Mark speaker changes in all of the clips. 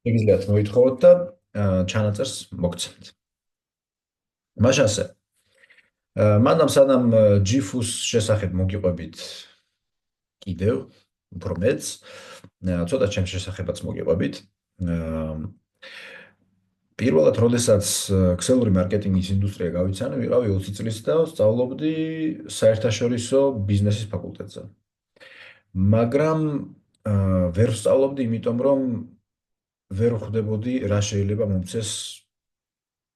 Speaker 1: შეგიძლიათ მოითხოვოთ და ჩანაწერს მოგცემთ. მაშ ასე. მანამ სანამ GIF-ს შესახებ მოგიყვებით კიდევ უფრო მეც, ცოტა ჩემს შესახებაც მოგიყვებით. პირველად, როდესაც ქსელური მარკეტინგის ინდუსტრია გავიცანე, ვიყავი 20 წლის და სწავლობდი საერთაშორისო ბიზნესის ფაკულტეტზე. მაგრამ ვერ ვსწავლობდი, იმიტომ რომ ვერ ვხვდებოდი რა შეიძლება მომცეს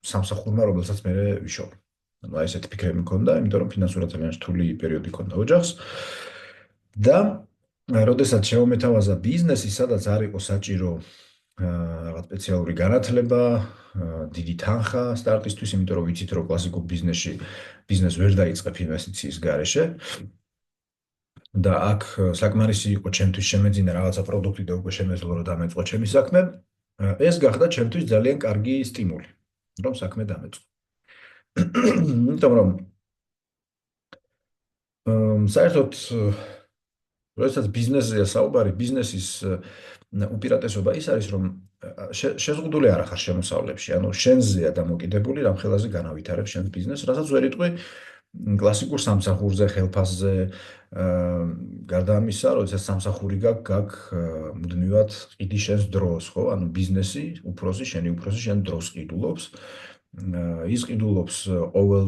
Speaker 1: სამსახურმა, რომელსაც მე ვიშოვე. ანუ აი ესეთი ფიქრები მქონდა, იმიტომ რომ ფინანსურად ძალიან რთული პერიოდი მქონდა ოჯახს. და როდესაც შემომეთავაზა ბიზნესი, სადაც არ იყო საჭირო რაღაც სპეციალური განათლება, დიდი თანხა სტარტისთვის, იმიტომ რომ ვიცით, რომ კლასიკურ ბიზნეს ვერ დაიწყებ ინვესტიციის გარეშე. და აქ საკმარისი იყო ჩემთვის შემეძინა რაღაცა პროდუქტი და უკვე შემეძლო რომ დამეწყო ჩემი საქმე. ეს გახდა ჩემთვის ძალიან კარგი სტიმული, რომ საქმე დამეწყო. იმიტომ რომ საერთოდ როდესაც ბიზნესზეა საუბარი, ბიზნესის უპირატესობა ის არის, რომ შეზღუდული არ ახარ შემოსავლებში, ანუ შენზეა დამოკიდებული, რამ ხელაზე განავითარებ შენს ბიზნესს, რასაც ვერ იტყვი კლასიკურ სამსახურზე, ხელფასზე, გარდა ამისა, როდესაც სამსახური გაქვს, მუდმივად ყიდი შენს დროს, ხო? ანუ ბიზნესი, შენი უფროსი შენ დროს ყიდულობს. ის ყიდულობს ყოველ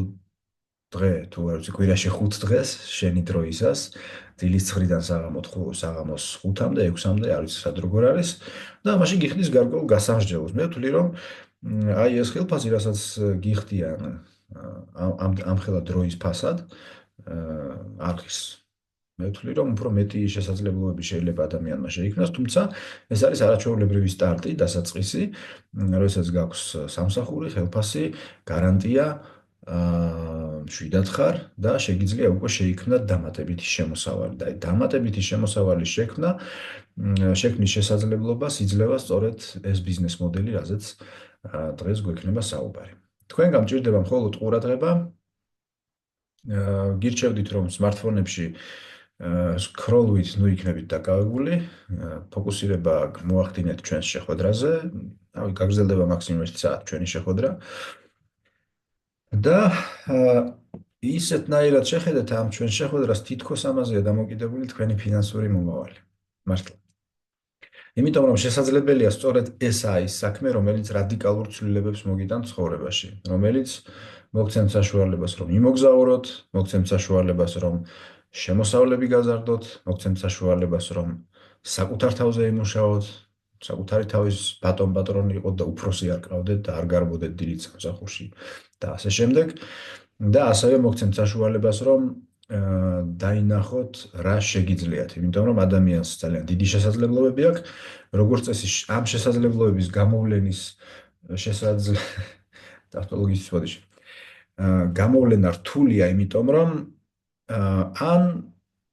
Speaker 1: დღე, თუ არ ვიცი, კვირაში 5 დღეს, შენი დროისას, დილის 9-დან საღამოს 5-მდე, 6-მდე, არ ვიცი სად როგორ არის, და მაშინ გიხდის გარკვეულ გასამსჯელოს. მე ვთვლი, რომ აი ეს ხელფასი, რასაც გიხდიან ამ ხელა დროის ფასად, არხის. მე ვთვლი, რომ უფრო მეტი შესაძლებლობები შეიძლება ადამიანმა შეიქმნას, თუმცა ეს არის არაჩვეულებრივი სტარტი, დასაწყისი, როდესაც გაქვს სამსახური, ხელფასი, გარანტია, 7-დან ხარ და შეგიძლია უკვე შეიქმნა დამატებითი შემოსავალი. და დამატებითი შემოსავალი შექმნის შესაძლებლობას იძლევა სწორედ ეს ბიზნეს მოდელი, რაზეც დღეს გვექნება საუბარი. თქვენ გამჭირდება მხოლოდ ყურადღება, გირჩევდით, რომ smartphone-ებში scroll-ვით ნუ იქნებით დაკავებული, ფოკუსირება მოახდინეთ ჩვენს შეხვედრაზე, გაგრძელდება მაქსიმუმ 1 საათი ჩვენი შეხვედრა. და ისეთნაირად შეხედეთ ამ ჩვენ შეხვედრას, თითქოს ამაზეა დამოკიდებული თქვენი ფინანსური მომავალი. მართლა. იმიტომ რომ შესაძლებელია სწორედ ესაა ის საქმე, რომელიც რადიკალურ ცვლილებებს მოგიტან ცხოვრებაში, რომელიც მოგცემთ საშუალებას, რომ იმოგზაუროთ, მოგცემთ საშუალებას, რომ შემოსავლები გაზარდოთ, მოგცემთ საშუალებას, რომ საკუთარ თავზე იმუშაოთ, საკუთარი თავის ბატონ-პატრონი იყოთ და უფროსი არ ყავდეთ და არ გარბოდეთ დილით სამსახურში და ასე შემდეგ. და ასევე მოგცემთ საშუალებას, რომ დაინახოთ რა შეგიძლიათ, იმიტომ რომ ადამიანს ძალიან დიდი შესაძლებლობები აქვს, როგორც წესი ამ შესაძლებლობების გამოვლენის ტავტოლოგიის სვოდიში. გამოვლენა რთულია, იმიტომ რომ ან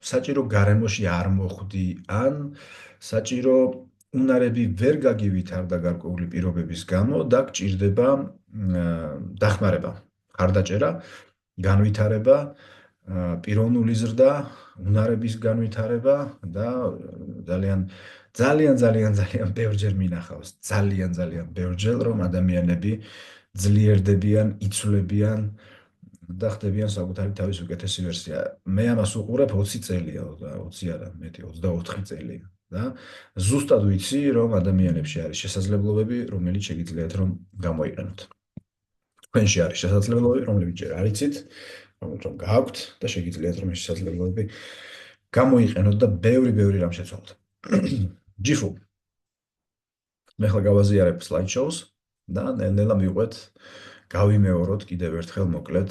Speaker 1: საჭირო გარემოში არ მოხვდი, ან საჭირო უნარები ვერ გაგივითარდა გარკვეული პირობების გამო და გჭირდება დახმარება, ხარდაჭერა, განვითარება, პიროვნული ზრდა, უნარების განვითარება და ძალიან ბევრჯერ მინახავს, ძალიან ბევრჯერ, რომ ადამიანები ძლიერდებიან, იცვლებიან და ხდებიან საკუთარი თავის უკეთესი ვერსია. მე ამას უყურებ 20 წელია, 20 არა, მეტი 24 წელია. და ზუსტად ვიცი, რომ ადამიანებში არის შესაძლებლობები, რომელიც შეგიძლიათ რომ გამოიყენოთ. თქვენში არის შესაძლებლობები, რომლებიც ჯერ არ იცით, რომ გააქვთ და შეგიძლიათ რომ ეს შესაძლებლობები გამოიყენოთ და ბევრი რამ შეცვალოთ. GIF-უ. მე ხლა გავაზიარებ slideshows და ნელ-ნელა მივყვეთ გავიმეოროთ კიდევ ერთხელ მოკლედ,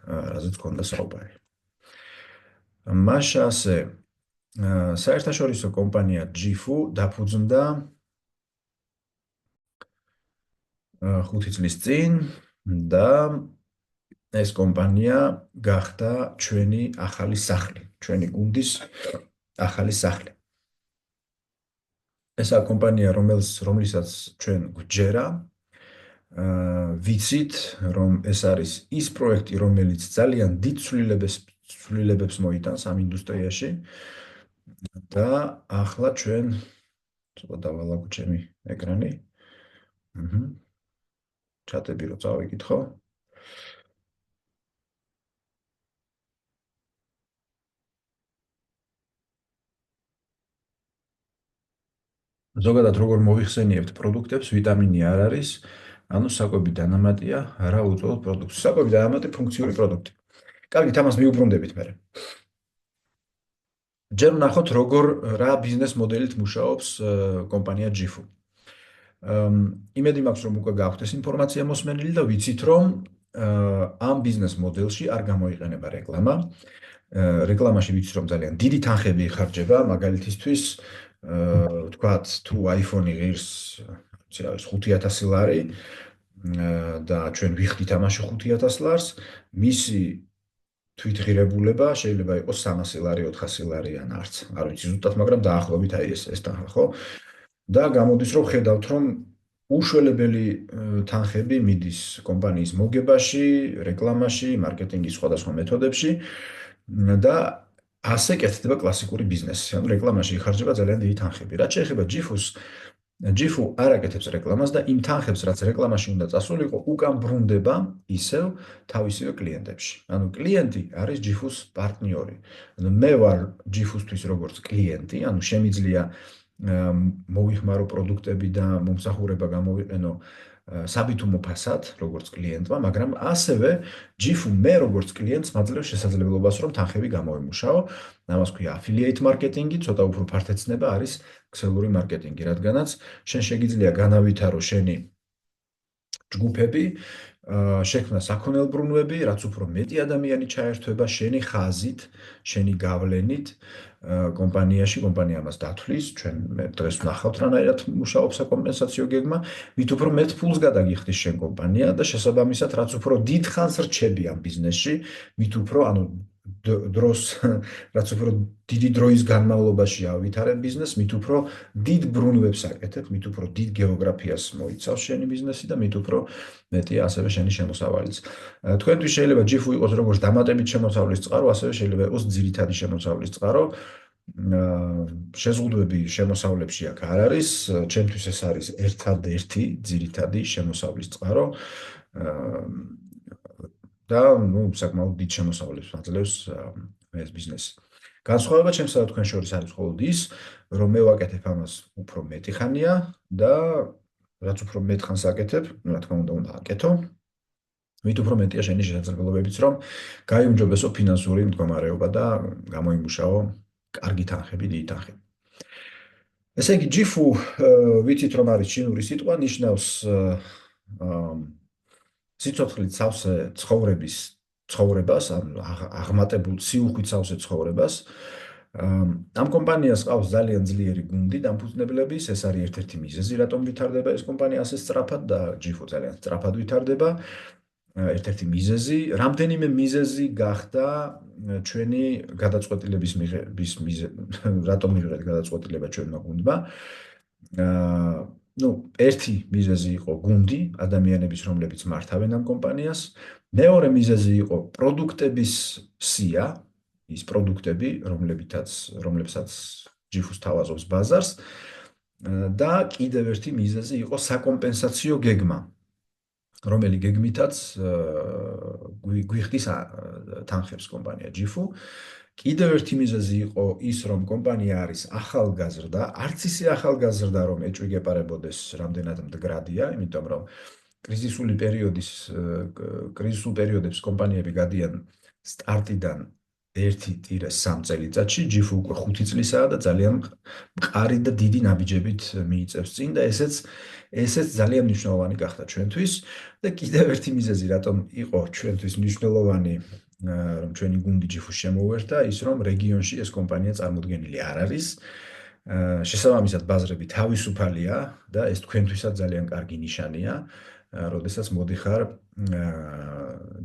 Speaker 1: რაზეც გქონდა საუბარი. მაშა ასე საერთაშორისო კომპანია GIF-უ დაფუძნდა 5 წლის წინ და ეს კომპანია გახდა ჩვენი ახალი სახლი, ჩვენი გუნდის ახალი სახლი. ესა კომპანია, რომლისაც ჩვენ გვჯერა, ვიცით, რომ ეს არის ის პროექტი, რომელიც ძალიან დიდ ცვლილებებს მოიტანს ამ ინდუსტრიაში და ახლა ჩვენ ცოტა დავალაგო ჩემი ეკრანი. აჰა. ჩატები რო წავიკითხო. ზოგადად როგორ მოიხსენიებთ პროდუქტებს, ვიტამინი არ არის, ანუ საკვები დანამატია, რა უწოდოთ პროდუქტს. საკვები დანამატი ფუნქციური პროდუქტი. კარგით, ამას მიუბრუნდებით მერე. ჯერ ვნახოთ როგორ რა ბიზნეს მოდელით მუშაობს კომპანია GIFU. იმედი მაქვს რომ უკვე გაქვთ ეს ინფორმაცია მოსმენილი და ვიცით რომ ამ ბიზნეს მოდელში არ გამოიყენება რეკლამა. რეკლამაში ვიცით რომ ძალიან დიდი თანხები იხარჯება, მაგალითისთვის ვთქვათ თუ iPhone-ი ღირს, ვიცი რა, 5000 ლარი და ჩვენ ვიხდით ამაში 5000 ლარს, მისი თვითღირებულება შეიძლება იყოს 300 ლარი, 400 ლარი ან არც. არ ვიცი ზუსტად, მაგრამ დაახლოებით აი ეს თანხა, ხო? და გამოდის რომ ხედავთ რომ უშველებელი თანხები მიდის კომპანიის მოგებაში, რეკლამაში, მარკეტინგის სხვადასხვა მეთოდებში და ასე კეთდება კლასიკური ბიზნესი. ანუ რეკლამაში იხარჯება ძალიან დიდი თანხები. რაც შეეხება GIFU-ს, GIFU არ აკეთებს რეკლამას და იმ თანხებს, რაც რეკლამაში უნდა წასულიყო, უკან ბრუნდება ისევ თავისივე კლიენტებში. ანუ კლიენტი არის GIFU-ს პარტნიორი. ანუ მე ვარ GIFU-სთვის როგორც კლიენტი, ანუ შემიძლია მოვიხმარო პროდუქტები და მომსახურება გამოვიყენო საბითუმო ფასად, როგორც კლიენტმა, მაგრამ ასევე GIFU მე როგორც კლიენტს მაძლევს შესაძლებლობას, რომ თანხები გამოვიმუშაო. ამას ქვია affiliate marketing-ი, ცოტა უფრო ფართეცნება არის ქსელური მარკეტინგი, რადგანაც შენ შეგიძლია განავითარო შენი ჯგუფები, შექმნა საქონელბრუნვები, რაც უფრო მეტი ადამიანი ჩაერთვება შენი ხაზით, შენი გავლენით კომპანიაში, კომპანია ამას დათვლის, ჩვენ მე დღეს ვნახავთ რანაირად მუშაობს საკომპენსაციო გეგმა, მით უფრო მეტ ფულს გადაგიხდის შენ კომპანია და შესაბამისად, რაც უფრო დიდ ხანს რჩები ამ ბიზნესში, მით უფრო, ანუ დროს, რაც უფრო დიდი დროის განმავლობაში ავითარებ ბიზნესს, მით უფრო დიდ ბრუნვებს აკეთებ, მით უფრო დიდ გეოგრაფიას მოიცავს შენი ბიზნესი და მით უფრო მეტია ასევე შენი შემოსავალიც. თქვენთვის შეიძლება GIFU იყოს როგორც დამატებით შემოსავლის წყარო, ასევე შეიძლება იყოს ძირითადი შემოსავლის წყარო. შეზღუდვები შემოსავლებში აქ არ არის, ჩემთვის ეს არის ერთადერთი ძირითადი შემოსავლის წყარო. და ნუ საკმაოდ დიდ შემოსავლებს აძლევს ეს ბიზნესი. განსხვავება ჩემსა და თქვენ შორის არის მხოლოდ ის, რომ მე ვაკეთებ ამას უფრო მეტი ხანია და რაც უფრო მეტ ხანს აკეთებ, რა თქმა უნდა აკეთო. მით უფრო მეტია შენი შესაძლებლობებიც, რომ გაიუმჯობესო ფინანსური მდგომარეობა და გამოიმუშაო კარგი თანხები, დიდი თანხები. ესე იგი GIFU ვიცით რომ არის ჩინური სიტყვა, ნიშნავს სიცოცხლით სავსე ცხოვრებას, ან აღმატებულ სიუხვით სავსე ცხოვრებას. ამ კომპანიას ყავს ძალიან ძლიერი გუნდი დამფუძნებლების, ეს არის ერთ-ერთი მიზეზი, რატომ ვითარდება ეს კომპანია ასე სწრაფად და GIFU ძალიან სწრაფად ვითარდება. ერთ-ერთი მიზეზი, რამდენიმე მიზეზი გახდა ჩვენი გადაწყვეტილების რატომ მივიღეთ გადაწყვეტილება ჩვენმა გუნდმა. ნუ ერთი მიზეზი იყო გუნდი, ადამიანების, რომლებიც მართავენ ამ კომპანიას. მეორე მიზეზი იყო პროდუქტების სია, ის პროდუქტები, რომლებსაც GIFU სთავაზობს ბაზარს. და კიდევ ერთი მიზეზი იყო საკომპენსაციო გეგმა, რომელი გეგმითაც გვიხდის თანხებს კომპანია GIFU. კიდევ ერთი მიზეზი იყო ის, რომ კომპანია არის ახალგაზრდა, არც ისე ახალგაზრდა, რომ ეჭვი გეპარებოდეს რამდენად მდგრადია, იმიტომ რომ კრიზისულ პერიოდებს კომპანიები გადიან სტარტიდან 1-3 წელიწადში, GIFU უკვე 5 წლისაა და ძალიან მყარი და დიდი ნაბიჯებით მიიწევს წინ და ესეც ძალიან მნიშვნელოვანი გახდა ჩვენთვის და კიდევ ერთი მიზეზი, რატომ იყო ჩვენთვის მნიშვნელოვანი, რომ ჩვენი გუნდი GIFU შემოვერთა, ის რომ რეგიონში ეს კომპანია წარმოდგენილი არ არის. შესაბამისად ბაზრები თავისუფალია და ეს თქვენთვისაც ძალიან კარგი ნიშანია, როდესაც მოდიხარ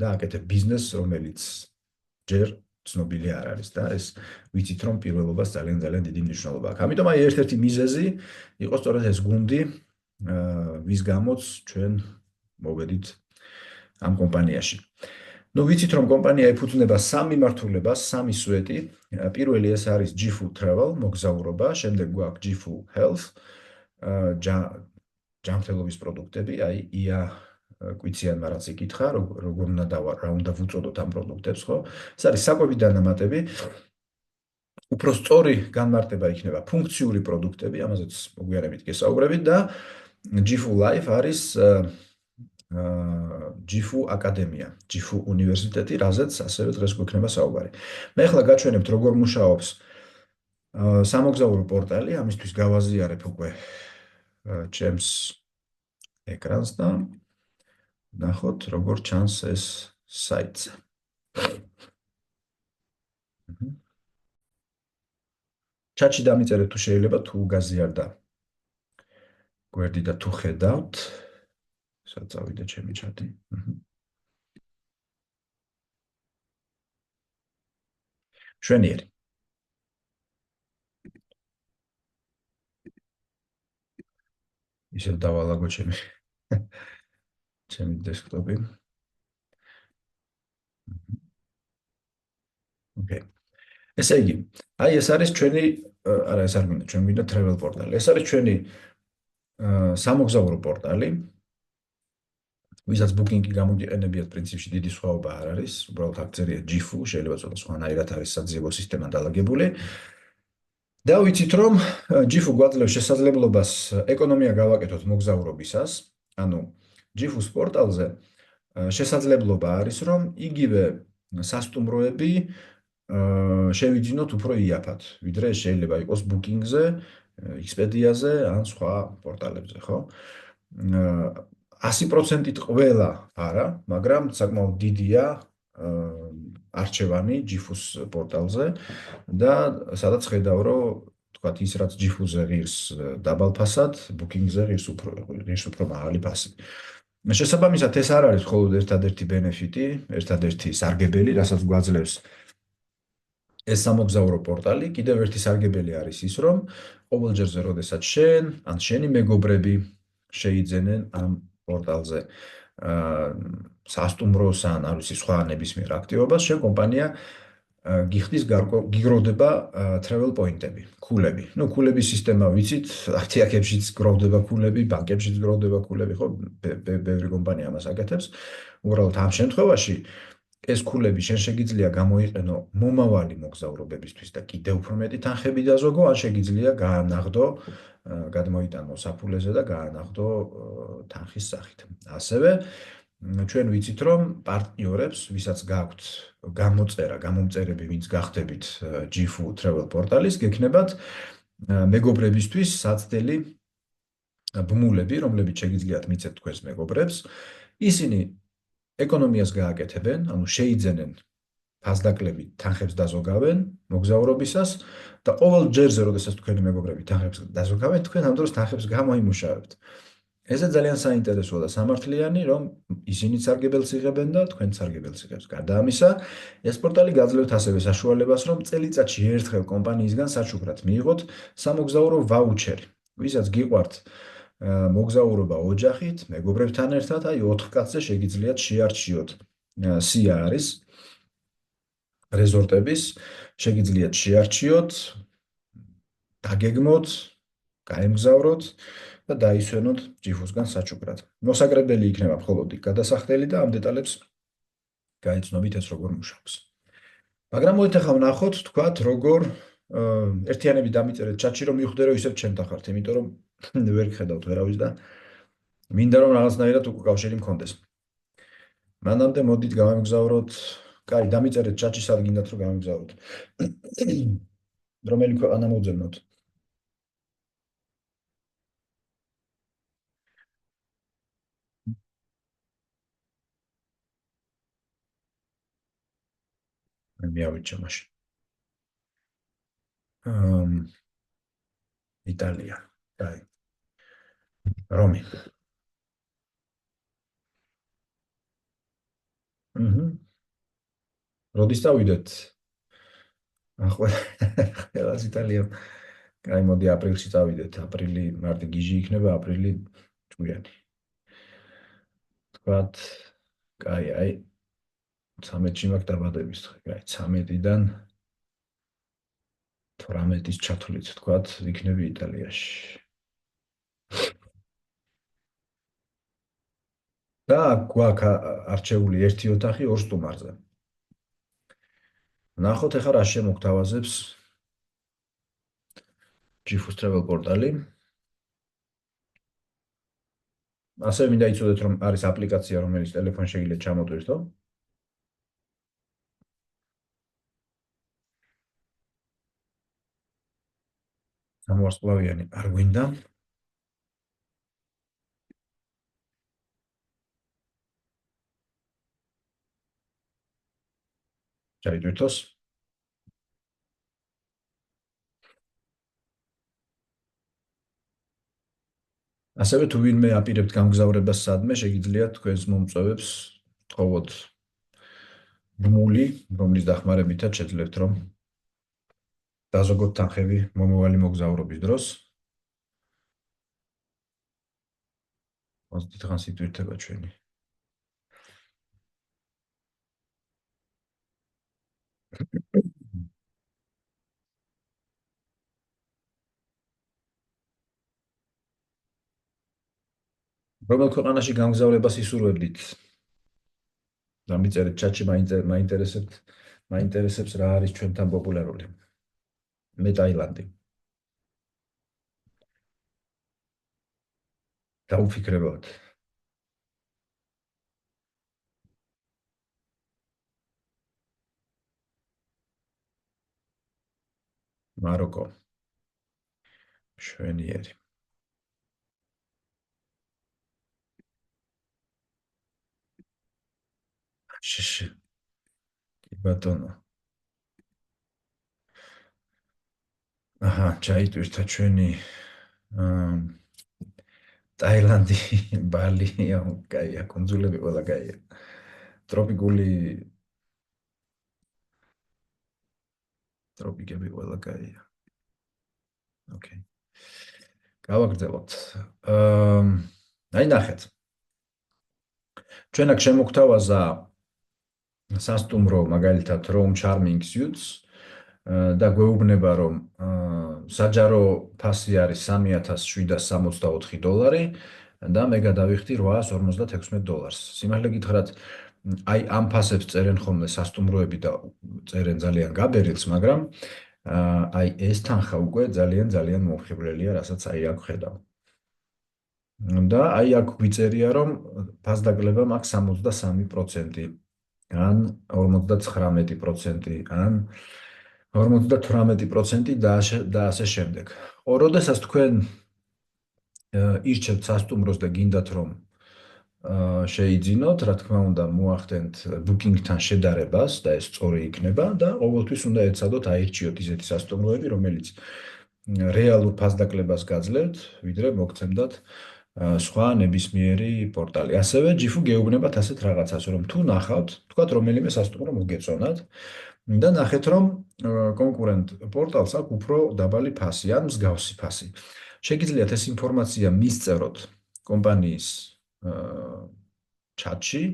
Speaker 1: და აკეთებ ბიზნესს, რომელიც ჯერ ცნობილი არ არის და ეს ვიცით რომ პირველობას ძალიან დიდი მნიშვნელობა აქვს. ამიტომ აი ერთ-ერთი მიზეზი იყო სწორედ ეს გუნდი, ვის გამოც ჩვენ მოვედით ამ კომპანიაში. ნუ ვიცით რომ კომპანია ეფუძნება 3 მიმართულებას, 3 სვეტი. პირველი ეს არის GIFU Travel, მოგზაურობა, შემდეგ გვაქვს GIFU Health, ჯანმრთელობის პროდუქტები, აი ია კვიციანმა რაც იკითხა, როგორ უნდა რა უნდა ვუწოდოთ ამ პროდუქტებს, ხო? ეს არის საკვები დანამატები, უფრო სწორი განმარტება იქნება ფუნქციური პროდუქტები, ამაზეც მოგვიანებით გესაუბრებით და GFU Life არის GFU აკადემია, GFU უნივერსიტეტი, რაზეც ასევე დღეს გვექნება საუბარი. მე ახლა გაჩვენებთ როგორ მუშაობს სამოგზაურო პორტალი, ამისთვის გავაზიარებ უკვე ჩემს ეკრანს და ნახოთ როგორ ჩანს ეს საიტზე. ჩატში დამიწერეთ თუ შეიძლება თუ გაზიარდა გვერდი და თუ ხედავთ. საწავიდა ჩემი ჩატი. შვენიერი. ისევ დავალაგო ჩემი დესკტოპი. ოკეი. ესე იგი, აი ეს არის ჩვენი, არა ეს არ გვინდა, ჩვენ გვინდა travel portal. ეს არის ჩვენი სამოგზაურო პორტალი. ვისაც booking-ი გამოგიყენებიათ, პრინციპში დიდი სხვაობა არ არის. უბრალოდ აქ წერია GFU, შეიძლება ცოტა სხვანაირად არის საძიებო სისტემა დალაგებული. და ვიცით რომ GFU გვაძლევს შესაძლებლობას ეკონომია გავაკეთოთ მოგზაურობისას, ანუ GFU-ს პორტალზე შესაძლებლობა არის რომ იგივე სასტუმროები შევიძინოთ უფრო იაფად, ვიდრე შეიძლება იყოს Booking-ზე, Expedia-ზე ან სხვა პორტალებზე, ხო? 100%-ით ყველა არა, მაგრამ საკმაოდ დიდია არჩევანი GFU-ს პორტალზე და სადაც ხედავ რომ თქვათ ის რაც GFU-ზე ღირს დაბალ ფასად, Booking-ზე ღირს უფრო მაღალი ფასი. შესაბამისად ეს არ არის მხოლოდ ერთადერთი ბენეფიტი, ერთადერთი სარგებელი, რასაც გვაძლევს ეს სამოგზაურო პორტალი, კიდევ ერთი სარგებელი არის ის, რომ ყოველჯერზე, როდესაც შენ ან შენი მეგობრები შეიძენენ ამ პორტალზე სასტუმროს ან არ ვიცი სხვა ნებისმიერ აქტივობას, შენ კომპანია გიხდის გიგროვდება travel point-ები, ქულები. ნუ ქულების სისტემა ვიცით, აფთიაქებშიც გროვდება ქულები, ბანკებშიც გროვდება ქულები, ხო, ბევრი კომპანია ამას აკეთებს. უბრალოდ ამ შემთხვევაში ეს ქულები შენ შეგიძლია გამოიყენო მომავალი მოგზაურობებისთვის და კიდევ უფრო მეტი თანხები დაზოგო, ან შეგიძლია გაანაღდო, გადმოიტანო საფულეზე და გაანაღდო თანხის სახით. ასევე ჩვენ ვიცით რომ პარტნიორებს, ვისაც გაქვთ გამოწერა, გამომწერები, ვინც გახდებით GFU travel პორტალის, გექნებათ მეგობრებისთვის საცდელი ბმულები, რომლებიც შეგიძლიათ მიცეთ თქვენს მეგობრებს. ისინი ეკონომიას გააკეთებენ, ანუ შეიძენენ ფასდაკლებით თანხებს დაზოგავენ მოგზაურობისას და ყოველ ჯერზე, როდესაც თქვენი მეგობრები თანხებს დაზოგავენ, თქვენ ამ დროს თანხებს გამოიმუშავებთ. ესე ძალიან საინტერესოა და სამართლიანი, რომ ისინიც სარგებელს იღებენ და თქვენც სარგებელს იღებს. გარდა ამისა, ეს პორტალი გაძლევთ ასევე საშუალებას, რომ წელიწადში ერთხელ კომპანიისგან საჩუქრად მიიღოთ სამოგზაურო ვაუჩერი. ვისაც გიყვართ მოგზაურობა ოჯახით, მეგობრებთან ერთად, აი 4 კაცზე შეგიძლიათ შეარჩიოთ. სია არის რეზორტების, შეგიძლიათ შეარჩიოთ, დაგეგმოთ, გაემგზავროთ და დაისვენოთ GFU-სგან საჩუქრად. მოსაკრებელი იქნება მხოლოდ გადასახდელი და ამ დეტალებს გაიცნობით ეს როგორ მუშაობს. მაგრამ მოით ახლა ვნახოთ, თქვათ, როგორ ერთიანები დამიწერეთ ჩატში, რომ მივხვდე, რომ ისევ ჩემთან ხართ, იმიტომ რომ ვერ გხედავთ ვერავის და მინდა რომ რაღაცნაირად უკავშირი მქონდეს. მანამდე მოდით გავემგზავროთ, კაი, დამიწერეთ ჩატში, სად გინდათ რომ გავემგზავროთ. რომელი ქვეყანა მოგძებნოთ? მიავიჩა მაშინ. იტალია. კაი. რომი. როდის დავიდეთ? ყველას იტალიამ. კაი, მოდი აპრილში წავიდეთ. აპრილი, მარტი გიჟი იქნება, აპრილი ჭკვიანი. თქვათ, კაი, აი 13-ში მაქვს დაბადების დღე. კაი, 13-დან 18-ის ჩათვლით, თქვათ, ვიქნები იტალიაში. და გვაქვს არჩეული ერთი ოთახი ორ სტუმარზე. ნახოთ ახლა რა შემოგთავაზებს GeForce Travel პორტალი. ასევე მინდა იცოდეთ, რომ არის აპლიკაცია, რომელიც ტელეფონში შეგიძლიათ ჩამოტვირთო. სამვარსკვლავიანი არ გვინდა. ჩაიტვირთოს. ასევე თუ ვინმე აპირებთ გამგზავრებას სადმე, შეგიძლიათ თქვენს მომწვევებს თხოვოთ ბმული, რომლის დახმარებითაც შეძლებთ, რომ დაზოგოთ თანხები მომავალი მოგზაურობის დროს. დიდხანს იტვირთება ჩვენი. რომელ ქვეყანაში გამგზავრებას ისურვებდით? დამიწერეთ ჩატში მაინტერესებს რა არის ჩვენთან პოპულარული. მე ტაილანდი. დაუფიქრებოდ. მაროკო. შვენიერი. შშ. კი ბატონო. აჰა, ჩაიტვირთა ჩვენი ტაილანდი, ბალი, კაია, კუნძულები ყველა კაია. ტროპიკები ყველა კაია. ოკეი. გავაგრძელოთ. აი ნახეთ. ჩვენ აქ შემოგთავაზა სასტუმრო მაგალითად Roam Charming Suites და გვეუბნება რომ საჯარო ფასი არის $3764 და მე გადავიხდი $856. სიმართლე გითხრათ, აი ამ ფასებს წერენ ხოლმე სასტუმროები და წერენ ძალიან გაბერილს, მაგრამ აი ეს თანხა უკვე ძალიან ძალიან მომხიბვლელია, რასაც აი აქ ხედავ. და აი აქ გვიწერია რომ ფასდაკლება მაქვს 63%. ან 59%, ან 58% და ასე შემდეგ. როდესაც თქვენ ირჩევთ სასტუმროს და გინდათ რომ შეიძინოთ, რა თქმა უნდა, მოახდენთ Booking-თან შედარებას და ეს სწორი იქნება და ყოველთვის უნდა ეცადოთ აირჩიოთ ისეთი სასტუმროები, რომელიც რეალურ ფასდაკლებას გაძლევთ, ვიდრე მოგცემდათ სხვა ნებისმიერი პორტალი. ასევე GIF-უ გეუბნებათ ასეთ რაღაცას, რომ თუ ნახავთ, თქვათ რომელიმე სასტუმრო მოგეწონათ და ნახეთ, რომ კონკურენტ პორტალს აქვს უფრო დაბალი ფასი ან მსგავსი ფასი. შეგიძლიათ ეს ინფორმაცია მისწეროთ კომპანიის ჩატში,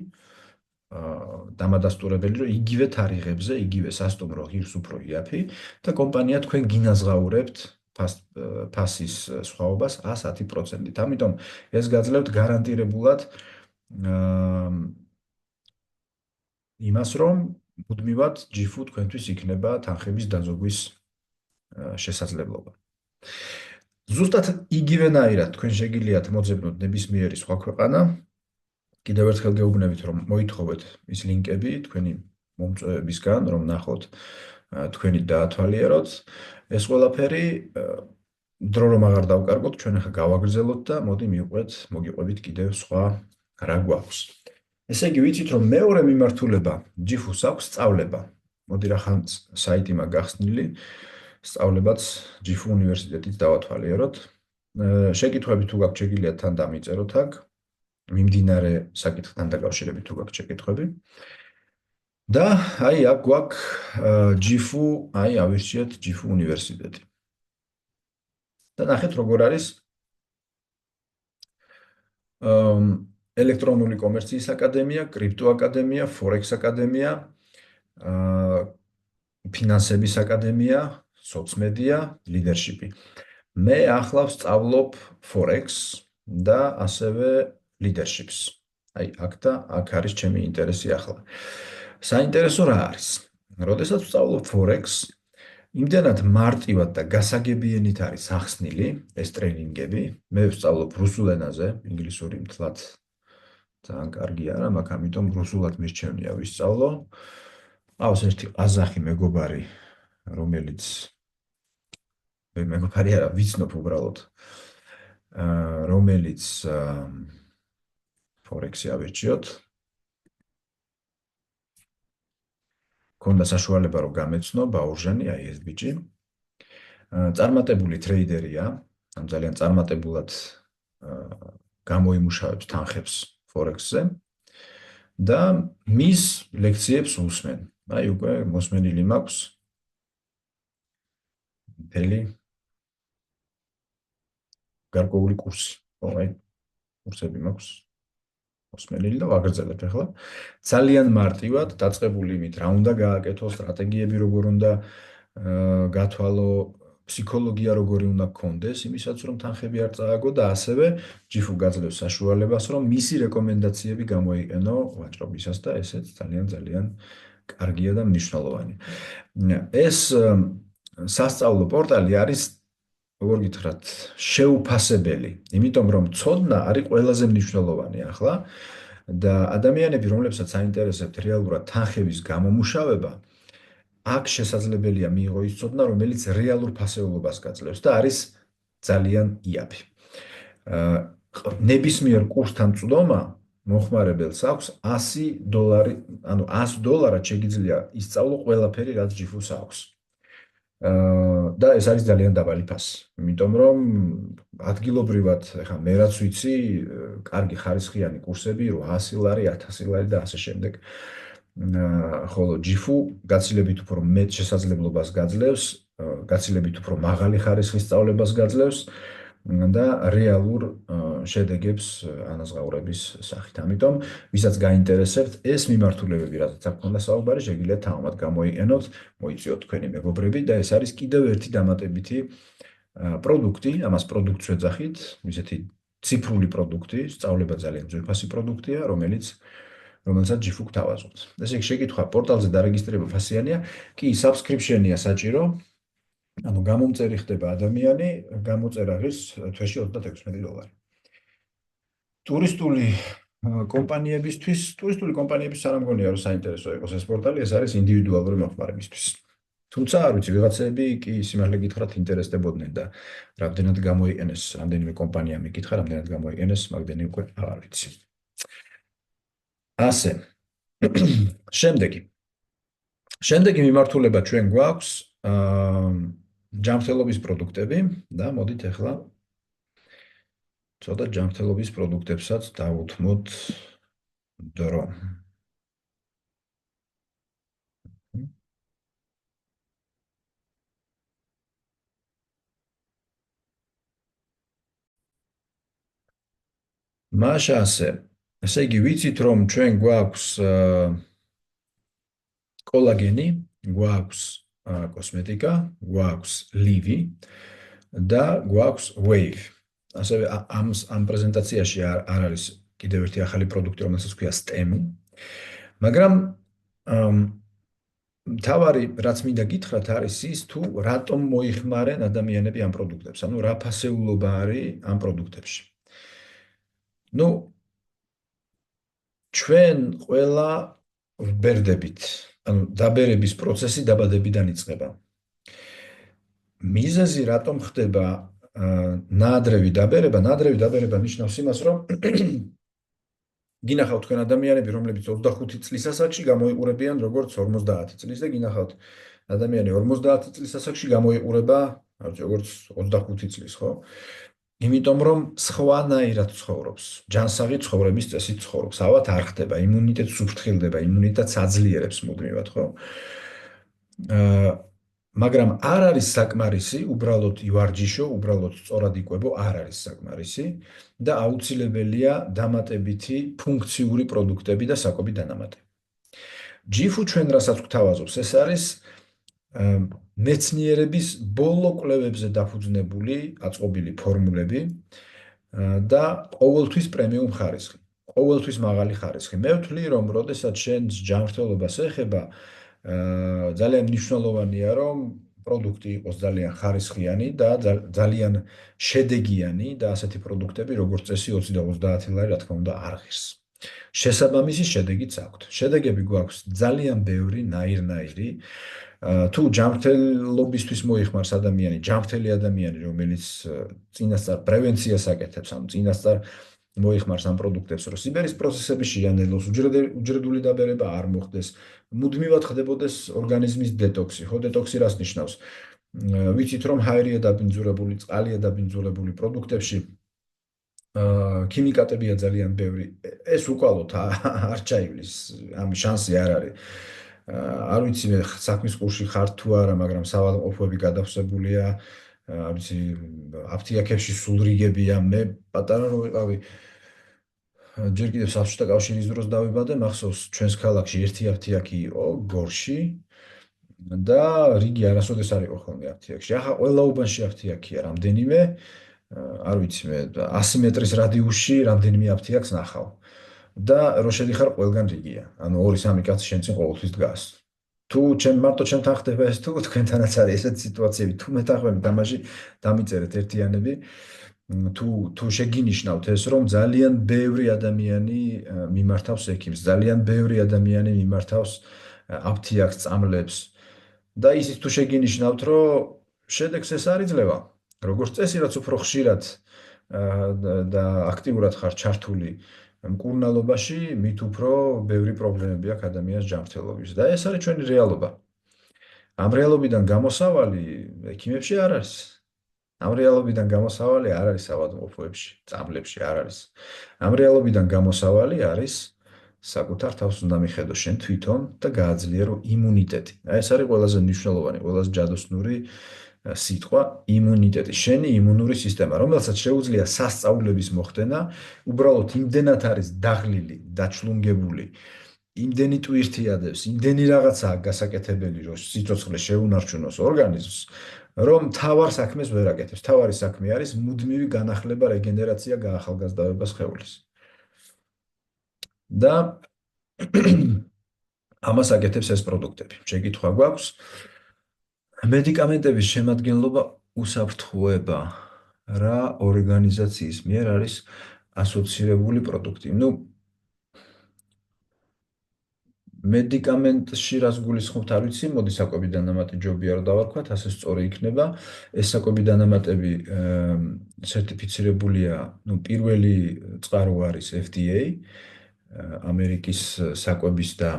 Speaker 1: დამადასტურებელი, რომ იგივე თარიღებზე, იგივე სასტუმრო ღირს უფრო იაფი და კომპანია თქვენ გინაზღაურებთ ფასის სხვაობას 110%. ამიტომ ეს გაძლევთ გარანტირებულად იმას, რომ მუდმივად GIF-უ თქვენთვის იქნება თანხების დაზოგვის შესაძლებლობა. ზუსტად იგივენაირად თქვენ შეგიძლიათ მოძებნოთ ნებისმიერი სხვა ქვეყანა. კიდევ ერთხელ გეუბნებით, რომ მოითხოვეთ ის ლინკები თქვენი მომწვევებისგან, რომ ნახოთ თქვენი დაათვალიეროთ. ეს ყველაფერი დრო რომ აღარ დავკარგოთ, ჩვენ ახლა გავაგრძელოთ და მოდი მოგიყვებით კიდევ სხვა რა გვაქვს. ესე იგი ვიცით, რომ მეორე მიმართულება GIF-ს აქვს სწავლება. მოდი რახან საიტი მაქვს გახსნილი, სწავლებაც GIF უნივერსიტეტით დავათვალიეროთ. შეკითხვები თუ გაქვთ, შეგიძლიათ თან დამიწეროთ აქ. მიმდინარე საკითხთან დაკავშირებით თუ გაქვთ შეკითხვები. და აი აქ გვაქვს GIF-უ, აი ავირჩიეთ GIF უნივერსიტეტი. და ნახეთ როგორ არის ელექტრონული კომერციის აკადემია, კრიპტო აკადემია, ფორექს აკადემია, ფინანსების აკადემია, სოცმედია, ლიდერშიპი. მე ახლა ვსწავლობ ფორექს და ასევე ლიდერშიპს. აი, აქ არის ჩემი ინტერესი ახლა. საინტერესო რა არის? როდესაც ვსწავლობ Forex, იმდენად მარტივად და გასაგებიანით არის ახსნილი ეს ტრენინგები. მე ვსწავლობ რუსულ ენაზე, ინგლისური მთლად ძალიან კარგი არა, მაგრამ ამიტომ რუსულად მირჩევნია ვისწავლო. ყავს ერთი ყაზახი მეგობარი, რომელიც მე მეგობარი არა, ვიცნობ უბრალოდ. რომელიც Forex-ი ავირჩიოთ. ქონდა საშუალება რომ გამეცნო ბაურჟანი, აი ეს ბიჭი. წარმატებული ტრეიდერია, ამ ძალიან წარმატებულად გამოიმუშავებს თანხებს Forex-ზე და მის ლექციებს უსმენ. აი უკვე მოსმენილი მაქვს მთელი გარკვეული კურსი. აი კურსები მაქვს მოსმენილი და ვაგრძელებ ახლა. ძალიან მარტივად დაწყებული იმით, რა უნდა გააკეთო, სტრატეგიები როგორ უნდა გათვალო, ფსიქოლოგია როგორი უნდა გქონდეს, იმისაც რომ თანხები არ წააგო და ასევე ჯიფუ გაძლევს საშუალებას, რომ მისი რეკომენდაციები გამოიყენო ვაჭრობისას და ესეც ძალიან კარგია და მნიშვნელოვანი. ეს სასწავლო პორტალი არის როგორ გითხრათ, შეუფასებელი, იმიტომ რომ ცოდნა არის ყველაზე მნიშვნელოვანი ახლა და ადამიანები, რომლებსაც აინტერესებთ რეალურად თანხების გამომუშავება, აქ შესაძლებელია მიიღო ის ცოდნა, რომელიც რეალურ ფასეულობას გაძლევს და არის ძალიან იაფი. ნებისმიერ კურსთან წვდომა მოხმარებელს აქვს $100, ანუ $100 შეგიძლია ისწავლო ყველაფერი, რაც ჯიფუს აქვს. და ეს არის ძალიან დაბალი ფასი, იმიტომ რომ ადგილობრივად, ეხლა მე რაც ვიცი, კარგი ხარისხიანი კურსები $800, $1000 და ასე შემდეგ. ხოლო ჯიფუ გაცილებით უფრო მეტ შესაძლებლობას გაძლევს, გაცილებით უფრო მაღალი ხარისხის სწავლებას გაძლევს და რეალურ შედეგებს ანაზღაურების სახით. ამიტომ, ვისაც გაინტერესებთ ეს მიმართულებები, რადგან აქ ქონდა საუბარი, შეგიძლიათ თავად გამოიყენოთ, მოიწიოთ თქვენი მეგობრები და ეს არის კიდევ ერთი დამატებითი პროდუქტი, ამას პროდუქტს ვეძახით, ისეთი ციფრული პროდუქტი, სწავლება ძალიან ძვირფასი პროდუქტია, რომელსაც ჯიფუ გთავაზობთ. ესე იგი, შეკითხვა პორტალზე დარეგისტრირება ფასიანია, კი, subscription-ია საჭირო. ანუ გამომწერი ხდება ადამიანი, გამოწერა ღირს თვეში $36. ტურისტული კომპანიებისთვის არ მგონია რომ საინტერესო იყოს ეს პორტალი, ეს არის ინდივიდუალური მოხმარებისთვის. თუმცა არ ვიცი, ვიღაცები კი სიმართლე გითხრათ ინტერესდებოდნენ და რამდენად გამოიყენეს, რამდენიმე კომპანია მეკითხა, რამდენად გამოიყენეს, მაგდენი უკვე არ ვიცი. ასე. შემდეგი მიმართულება ჩვენ გვაქვს ჯანმრთელობის პროდუქტები და მოდით ახლა ცოტა ჯანმრთელობის პროდუქტებსაც დავუთმოთ დრო. მაშა ესე იგი ვიცით რომ ჩვენ გვაქვს კოლაგენი, გვაქვს კოსმეტიკა, გვაქვს ლივი და გვაქვს wave. ასევე ამ პრეზენტაციაში არ არის კიდევ ერთი ახალი პროდუქტი, რომელსაც ქვია STEM. მაგრამ თავარი რაც მინდა გითხრათ არის ის თუ რატომ მოიხმარენ ადამიანები ამ პროდუქტებს, ანუ რა ფასეულობა არის ამ პროდუქტებში. ნუ ჩვენ ყველა ვბერდებით, ანუ დაბერების პროცესი დაბადებიდან იწყება. მიზეზი რატომ ხდება ნაადრევი დაბერება ნიშნავს იმას, რომ გინახავთ თქვენ ადამიანები, რომლებიც 25 წლის ასაკში გამოიყურებიან როგორც 50 წლის და გინახავთ ადამიანი 50 წლის ასაკში გამოიყურება როგორც 25 წლის, ხო? იმიტომ რომ სხვანაირად ცხოვრობს, ჯანსაღი ცხოვრების წესით ცხოვრობს, ავად არ ხდება, იმუნიტეტს უფრთხილდება, იმუნიტეტს აძლიერებს მუდმივად, ხო? მაგრამ არ არის საკმარისი, უბრალოდ ივარჯიშო, უბრალოდ სწორად იკვებო, არ არის საკმარისი და აუცილებელია დამატებითი ფუნქციური პროდუქტები და საკობი დანამატები. ჯიფუ ჩვენ რასაც გვთავაზობს, ეს არის მეცნიერების ბოლო კვლევებზე დაფუძნებული აწყობილი ფორმულები და ყოველთვის პრემიუმ ხარისხი. ყოველთვის მაღალი ხარისხი. მე ვთვლი, რომ როდესაც შენ ჯანმრთელობას ეხება, ძალიან მნიშვნელოვანია, რომ პროდუქტი იყოს ძალიან ხარისხიანი და ძალიან შედეგიანი და ასეთი პროდუქტები, როგორც წესი 20 და 30 ლარი, რა თქმა უნდა, არ ღირს. შესაბამისი შედეგიც აქვთ. შედეგები გვაქვს ძალიან ბევრი, ნაირ-ნაირი. თუ ჯანმრთელობისთვის მოიხმარს ადამიანი, ჯანმრთელი ადამიანი, რომელიც წინასწარ პრევენციას აკეთებს, ანუ წინასწარ მოიხმარს ამ პროდუქტებს, რომ სიბერის პროცესები შეანელოს, უჯრედული დაბერება არ მოხდეს, მუდმივად ხდებოდეს ორგანიზმის დეტოქსი. ხო, დეტოქსი რას ნიშნავს? ვიცით, რომ ჰაერია დაბინძურებული, წყალია დაბინძურებული პროდუქტებში ქიმიკატებია ძალიან ბევრი. ეს უკვალოდ არ ჩაივლის, ამ შანსი არ არის. არ ვიცი მე საქმის კურსში ხარ თუ არა, მაგრამ საავადმყოფოები გადავსებულია, არ ვიცი, აფთიაქებში სულ რიგებია. მე პატარა რო ვიყავი, ჯერ კიდევ საბჭოთა კავშირის დროს დავიბადე, მახსოვს ჩვენს ქალაქში ერთი აფთიაქი იყო გორში და რიგი არასოდეს არ იყო ხოლმე აფთიაქში. ახლა ყველა უბანში აფთიაქია, რამდენიმე, არ ვიცი მე 100 მეტრის რადიუსში რამდენიმე აფთიაქს ნახავ. და რო შედიხარ ყველგან რიგია. ანუ 2-3 კაცი შენ წინ ყოველთვის დგას. თუ მარტო ჩემთან ხდება ეს თუ თქვენთანაც არის ესეთი სიტუაციები, თუ მეთანხმებით ამაში დამიწერეთ ერთიანები, თუ შეგინიშნავთ ეს, რომ ძალიან ბევრი ადამიანი მიმართავს ექიმს, ძალიან ბევრი ადამიანი მიმართავს აფთიაქს, წამლებს და ისიც თუ შეგინიშნავთ, რომ შედეგს ეს არ იძლევა. როგორც წესი, რაც უფრო ხშირად და აქტიურად ხარ ჩართული მკურნალობაში, მით უფრო ბევრი პრობლემები აქვს ადამიანის ჯანმრთელობის და ეს არის ჩვენი რეალობა. ამ რეალობიდან გამოსავალი ექიმებში არ არის. ამ რეალობიდან გამოსავალი არ არის საავადმყოფოებში, წამლებში არ არის. ამ რეალობიდან გამოსავალი არის საკუთარ თავს უნდა მიხედო შენ თვითონ და გააძლიერო იმუნიტეტი. ეს არის ყველაზე მნიშვნელოვანი, ყველაზე ჯადოსნური სიტყვა იმუნიტეტი, შენი იმუნური სისტემა, რომელსაც შეუძლია სასწაულების მოხდენა, უბრალოდ იმდენად არის დაღლილი, დაჩლუნგებული, იმდენი ტვირთი ადევს, იმდენი რაღაცაა გასაკეთებელი, რომ სიცოცხლე შეუნარჩუნოს ორგანიზმს, რომ თავარ საქმეს ვერ აკეთებს. თავარი საქმე არის მუდმივი განახლება, რეგენერაცია, გაახალგაზრდავება სხეულის. და ამას აკეთებს ეს პროდუქტები. შეკითხვა გვაქვს. მედიკამენტების შემადგენლობა უსაფრთხოება რა ორგანიზაციის მიერ არის ასოცირებული პროდუქტი. ნუ მედიკამენტში რას გულისხმობთ, არ ვიცი, მოდი საკვები დანამატი ჯობია რომ დავარქვათ, ასე სწორი იქნება. ეს საკვები დანამატები სერტიფიცირებულია, ნუ პირველი წყარო არის FDA, ამერიკის საკვების და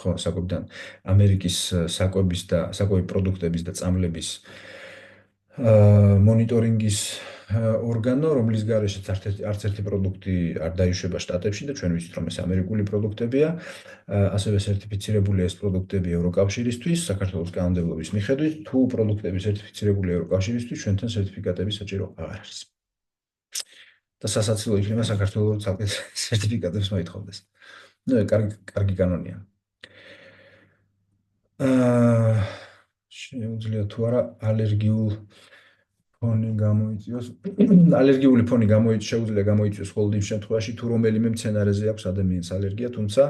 Speaker 1: ხო, საკვებიდან ამერიკის საკვების და საკვები პროდუქტების და წამლების მონიტორინგის ორგანო, რომლის გარეშეც არც ერთი პროდუქტი არ დაიშვება შტატებში და ჩვენ ვიცით, რომ ეს ამერიკული პროდუქტებია. ასევე სერტიფიცირებულია ეს პროდუქტები ევროკავშირისთვის, საქართველოს კანონმდებლობის მიხედვით, თუ პროდუქტები სერტიფიცირებულია ევროკავშირისთვის, ჩვენთან სერტიფიკატები საჭირო არ არის. და სასაცილო იქნება საქართველოს ცალკე სერტიფიკატებს მოითხოვდეს. ნუ კარგი კანონია. შეუძლია თუ არა ალერგიულ ფონი გამოიწვიოს. ალერგიული ფონი შეუძლია გამოიწვიოს მხოლოდ იმ შემთხვევაში, თუ რომელიმე მცენარეზე აქვს ადამიანს ალერგია, თუმცა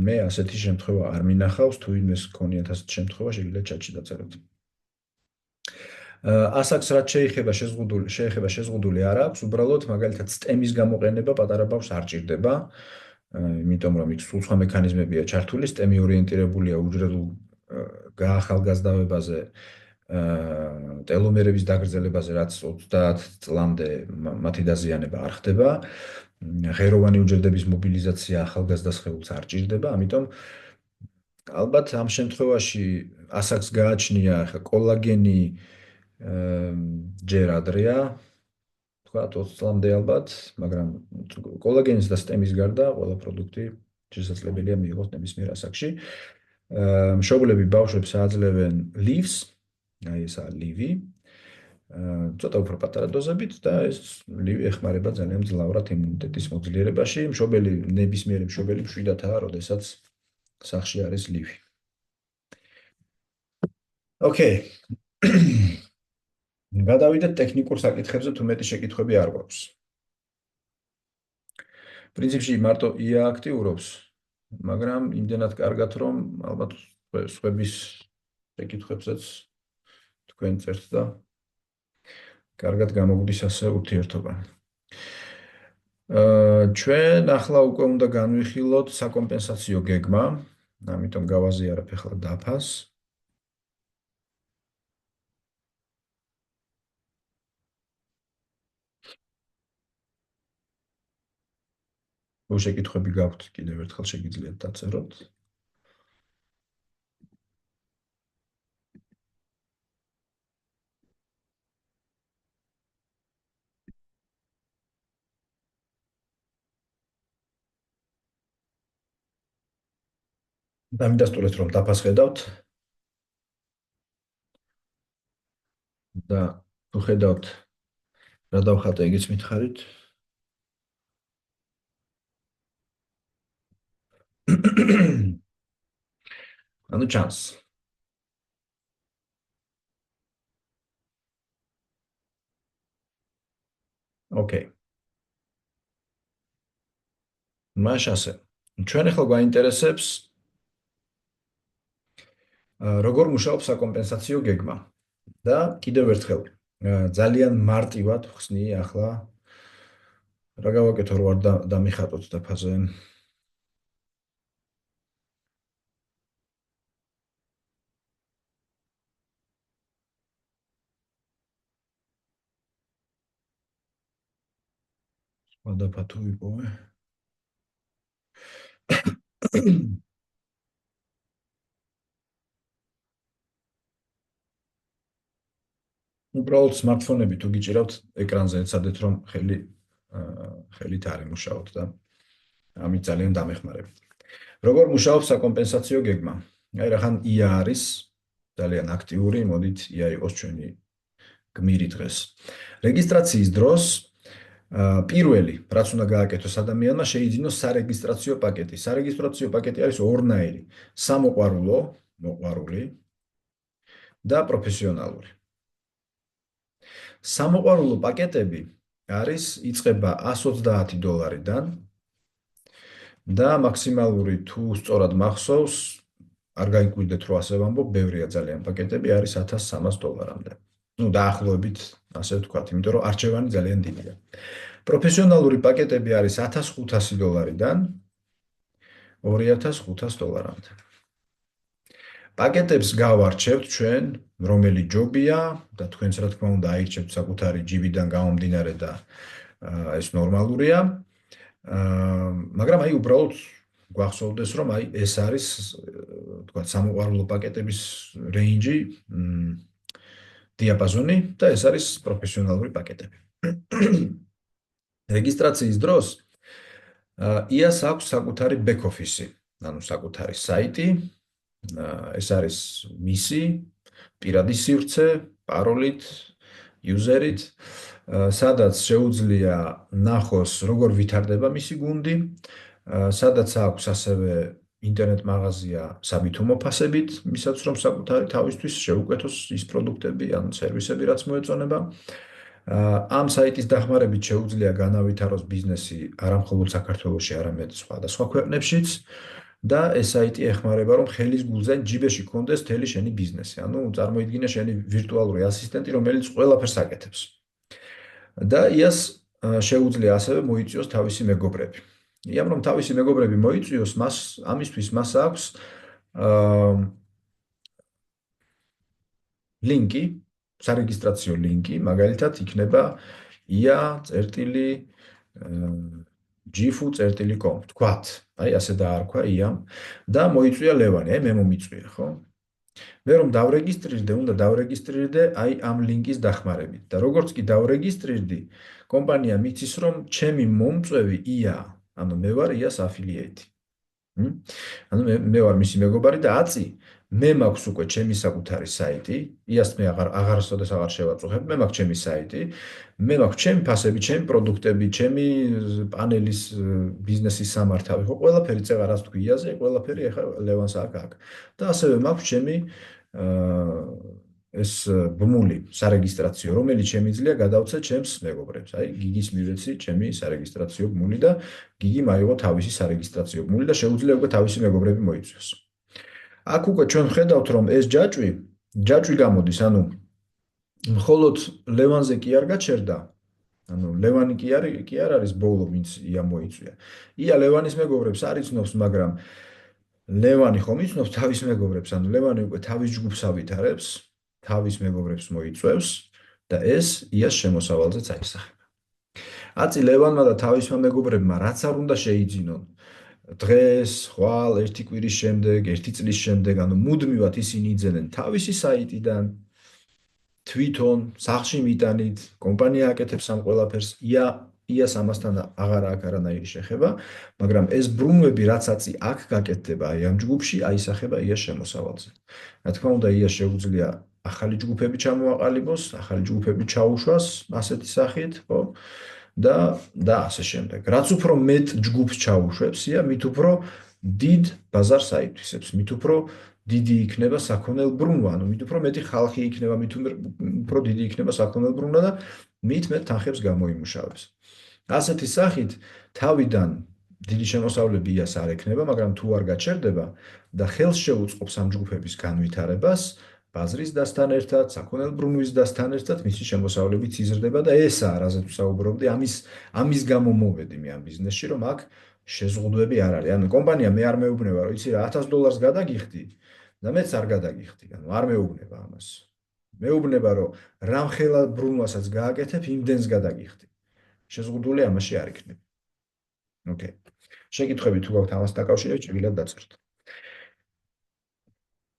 Speaker 1: მე ასეთი შემთხვევა არ მინახავს, თუ იმეს გქონიათ ასეთი შემთხვევა, შეგიძლიათ ჩატში დაწეროთ. ასაკს რაც შეეხება შეზღუდული არ აქვს, უბრალოდ მაგალითად სტემის გამოყენება პატარა ბავშვს არ ჭირდება, იმიტომ რომ იქ სულ სხვა მექანიზმებია ჩართული, სტემი ორიენტირებულია უჯრედულ გაახალგაზრდავებაზე, ტელომერების დაგრძელებაზე, რაც 30 წლამდე მათი დაზიანება არ ხდება, ღეროვანი უჯრედების მობილიზაცია ახალგაზრდა სხეულს არ ჭირდება, ამიტომ ალბათ ამ შემთხვევაში ასაკს გააჩნია ხა კოლაგენი ჯერ ადრეა, თქვა 20 წლამდე ალბათ, მაგრამ კოლაგენის და სტემის გარდა ყველა პროდუქტი შესაძლებელია მიიღოს ნებისმიერ ასაკში. მშობლები ბავშვებს აძლევენ ლივს, აი ესაა ლივი, ცოტა უფრო პატარა დოზებით და ეს ლივი ეხმარება ძალიან მძლავრად იმუნიტეტის მოძლიერებაში. ნებისმიერი მშობელი მშვიდათაა, როდესაც სახლში არის ლივი. ოკეი. გადავიდეთ ტექნიკურ საკითხებზე, თუ მეტი შეკითხვები არ გვაქვს. პრინციპში მარტო ია აქტიურობს, მაგრამ იმდენად კარგად, რომ ალბათ სხვების შეკითხვებსაც თქვენ წერთ და კარგად გამოგვდის ასე ურთიერთობა. ჩვენ ახლა უკვე უნდა განვიხილოთ საკომპენსაციო გეგმა, ამიტომ გავაზიარებ ახლა დაფას. თუ შეკითხვები გაქვთ, კიდევ ერთხელ შეგიძლიათ დაწეროთ. დამიდასტურეთ, რომ დაფას ხედავთ და თუ ხედავთ რა დავხატე, იგიც მითხარით. ანუ ჩანს. ოკეი. მაშ ასე. ჩვენ ახლა გვაინტერესებს როგორ მუშაობს საკომპენსაციო გეგმა. და კიდევ ერთხელ ძალიან მარტივად ხსნი ახლა რა გავაკეთო, რომ არ დამიხატოთ დაფაზე. დაფა თუ იპოვე. უბრალოდ smartphone-ები თუ გიჭირავთ ეკრანზე ეცადეთ, რომ ხელით არ იმუშაოთ და ამით ძალიან დამეხმარებით. როგორ მუშაობს საკომპენსაციო გეგმა? აი რახან ია არის ძალიან აქტიური, მოდით ია იყოს ჩვენი გმირი დღეს. რეგისტრაციის დროს პირველი, რაც უნდა გააკეთოს ადამიანმა, შეიძინოს სარეგისტრაციო პაკეტი. სარეგისტრაციო პაკეტი არის ორნაირი: სამოყვარულო, მოყვარული და პროფესიონალური. სამოყვარულო პაკეტები იწყება $130-დან და მაქსიმალური თუ სწორად მახსოვს, არ გაიკვირდეთ რომ ასე ვამბობ, ბევრია ძალიან პაკეტები, არის $1300-მდე. ну დაახლოებით ასე ვთქვათ, იმიტომ რომ არჩევანი ძალიან დიდია. პროფესიონალური პაკეტები არის $1500-დან $2500-მდე. პაკეტებს გავარჩევთ ჩვენ, რომელი ჯობია და თქვენც რა თქმა უნდა აირჩევთ საკუთარი ჯიბიდან გამომდინარე და ეს ნორმალურია. მაგრამ აი უბრალოდ გვახსოვდეს, რომ აი ეს არის თქვა სამოყვარულო პაკეტების რეინჯი, დიაპაზონი და ეს არის პროფესიონალური პაკეტები. რეგისტრაციის დროს იას აქვს საკუთარი back office, ანუ საკუთარი საიტი, ეს არის მისი პირადი სივრცე, პაროლით, იუზერით, სადაც შეუძლია ნახოს როგორ ვითარდება მისი გუნდი, სადაც აქვს ასევე ინტერნეტ მაღაზია საბითო მოფასებით, მისაც რომ საკუთარი თავისთვის შეუკვეთოს ის პროდუქტები ან სერვისები, რაც მოეწონება. ამ საიტის დახმარებით შეუძლია განავითაროს ბიზნესი არა მხოლოდ საქართველოში, არამედ სხვადასხვა ქვეყნებშიც. და ეს საიტი ეხმარება, რომ ხელის გულზე ჯიბეში კონდეს მთელი შენი ბიზნესი. ანუ წარმოიდგინე შენი ვირტუალური ასისტენტი, რომელიც ყველაფერს აკეთებს. და იას შეუძლია ასევე მოიწვიოს თავისი მეგობრები. იამ რომ თავისი მეგობრები მოიწვიოს, ამისთვის მას აქვს ლინკი, სარეგისტრაციო ლინკი, მაგალითად იქნება ia.gifu.com, თქვათ. აი ასე დაარქვა იამ და მოიწვია ლევანი, აი მე მომიწვია, ხო? მე რომ დავრეგისტრირდე, უნდა დავრეგისტრირდე აი ამ ლინკის დახმარებით. და როგორც კი დავრეგისტრირდი, კომპანია მიცის, რომ ჩემი მომწვევი ია, ანუ მე ვარ იას affiliate. ანუ მე ვარ მისი მეგობარი და აწი მე მაქვს უკვე ჩემი საკუთარი საიტი, იას მე აღარასოდეს აღარ შევაწუხებ, მე მაქვს ჩემი საიტი, მე მაქვს ჩემი ფასები, ჩემი პროდუქტები, ჩემი პანელის ბიზნესის სამართავი, ხო, ყველაფერი წეღარ რას თქვი იაზე, ყველაფერი ახლა ლევანს აქ. და ასევე მაქვს ჩემი ეს ბმული სარეგისტრაციო, რომელიც შემიძლია გადავცე ჩემს მეგობრებს. აი, გიგის მივეცი ჩემი სარეგისტრაციო ბმული და გიგი მაიღო თავისი სარეგისტრაციო ბმული და შეუძლია უკვე თავისი მეგობრები მოიცვეს. აქ უკვე ჩვენ ხედავთ, რომ ეს ჯაჭვი გამოდის, ანუ მხოლოდ ლევანზე კი არ გაჩერდა, ანუ ლევანი კი არ არის ბოლო, ვინც ია მოიწვია. ია ლევანის მეგობრებს არ იცნობს, მაგრამ ლევანი ხომ იცნობს თავის მეგობრებს, ანუ ლევანი უკვე თავის ჯგუფს ავითარებს, თავის მეგობრებს მოიწვევს და ეს იას შემოსავალზეც აისახება. აწი ლევანმა და თავისმა მეგობრებმა რაც არ უნდა შეიძინონ დღეს, ხვალ, ერთი კვირის შემდეგ, ერთი წლის შემდეგ, ანუ მუდმივად ისინი იძენენ თავისი საიტიდან თვითონ სახში მიტანით, კომპანია აკეთებს ამ ყველაფერს, იას ამასთან აღარა აქვს არანაირი შეხება, მაგრამ ეს ბრუნვები, რაც აწი აქ გაკეთდება, აი ამ ჯგუფში აისახება იას შემოსავალზე. რა თქმა უნდა, იას შეუძლია ახალი ჯგუფები ჩამოაყალიბოს, ახალი ჯგუფები ჩაუშვას ასეთი სახით, ხო? და ასე შემდეგ. რაც უფრო მეტ ჯგუფს ჩაუშვებს, ია მით უფრო დიდ ბაზარს აითვისებს, მით უფრო დიდი იქნება საქონელ ბრუნვა, ანუ მით უფრო მეტი ხალხი იქნება, მით უფრო დიდი იქნება საქონელ ბრუნვა და მით მეტ თანხებს გამოიმუშავებს. ასეთი სახით თავიდან დიდი შემოსავლები იას არ ექნება, მაგრამ თუ არ გაჩერდება და ხელს შეუწყობს ამ ჯგუფების განვითარებას, ბაზრის დასთან ერთად, საქონელ ბრუნვის დასთან ერთად მისი შემოსავლებიც იზრდება და ესაა, რაზეც ვსაუბრობდი, ამის გამო მოვედი მე ამ ბიზნესში, რომ აქ შეზღუდვები არ არის. ანუ კომპანია მე არ მეუბნება, რომ იცი რა $1000 გადაგიხდი და მეც არ გადაგიხდი, ანუ არ მეუბნება ამას. მეუბნება, რომ რამხელა ბრუნვასაც გააკეთებ, იმდენს გადაგიხდი. შეზღუდული ამაში არ იქნება. ოკეი. შეკითხვები თუ გაქვთ ამას დაკავშირებით, შეგიძლიათ დაწერთ.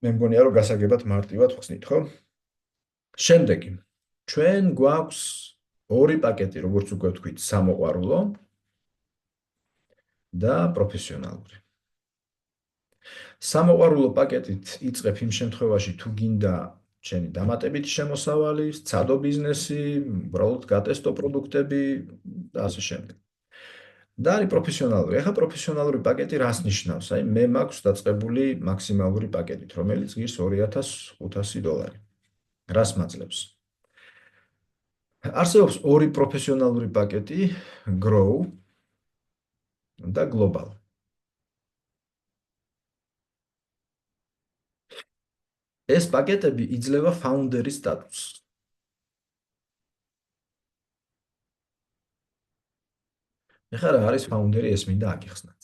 Speaker 1: მე მგონია რომ გასაგებად მარტივად ხსნით, ხო? შემდეგი. ჩვენ გვაქვს ორი პაკეტი, როგორც უკვე ვთქვით, სამოყვარულო და პროფესიონალური. სამოყვარულო პაკეტით იწყებ იმ შემთხვევაში, თუ გინდა შენი დამატებითი შემოსავალი, სცადო ბიზნესი, უბრალოდ გატესტო პროდუქტები და ასე შემდეგ. და არის პროფესიონალური. ახლა პროფესიონალური პაკეტი რას ნიშნავს? აი, მე მაქვს დაწყებული მაქსიმალური პაკეტით, რომელიც ღირს $2500. რას მაძლევს? არსებობს ორი პროფესიონალური პაკეტი, Grow და Global. ეს პაკეტები იძლევა ფაუნდერის სტატუსს. ეხლა რა არის ფაუნდერი, ეს მინდა აგიხსნათ.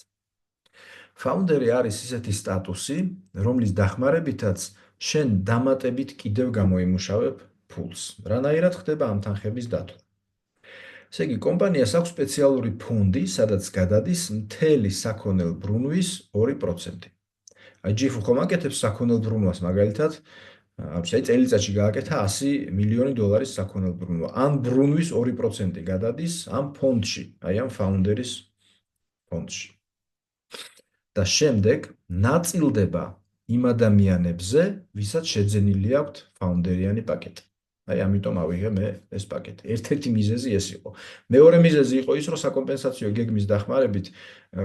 Speaker 1: ფაუნდერი არის ისეთი სტატუსი, რომლის დახმარებითაც შენ დამატებით კიდევ გამოიმუშავებ ფულს. რანაირად ხდება ამ თანხების დათვლა? ესე იგი, კომპანიას აქვს სპეციალური ფონდი, სადაც გადადის მთელი საქონელ ბრუნვის 2%. აი, ჯიფუ ხომ აკეთებს საქონელ ბრუნვას, მაგალითად, აი წელიწადში გააკეთა $100 მილიონი საქონელ ბრუნვა. ამ ბრუნვის 2% გადადის ამ ფონდში, აი ამ ფაუნდერის ფონდში. და შემდეგ ნაწილდება იმ ადამიანებზე, ვისაც შეძენილი აქვთ ფაუნდერიანი პაკეტი. აი ამიტომ ავიღე მე ეს პაკეტი. ერთ-ერთი მიზეზი ეს იყო. მეორე მიზეზი იყო ის, რომ საკომპენსაციო გეგმის დახმარებით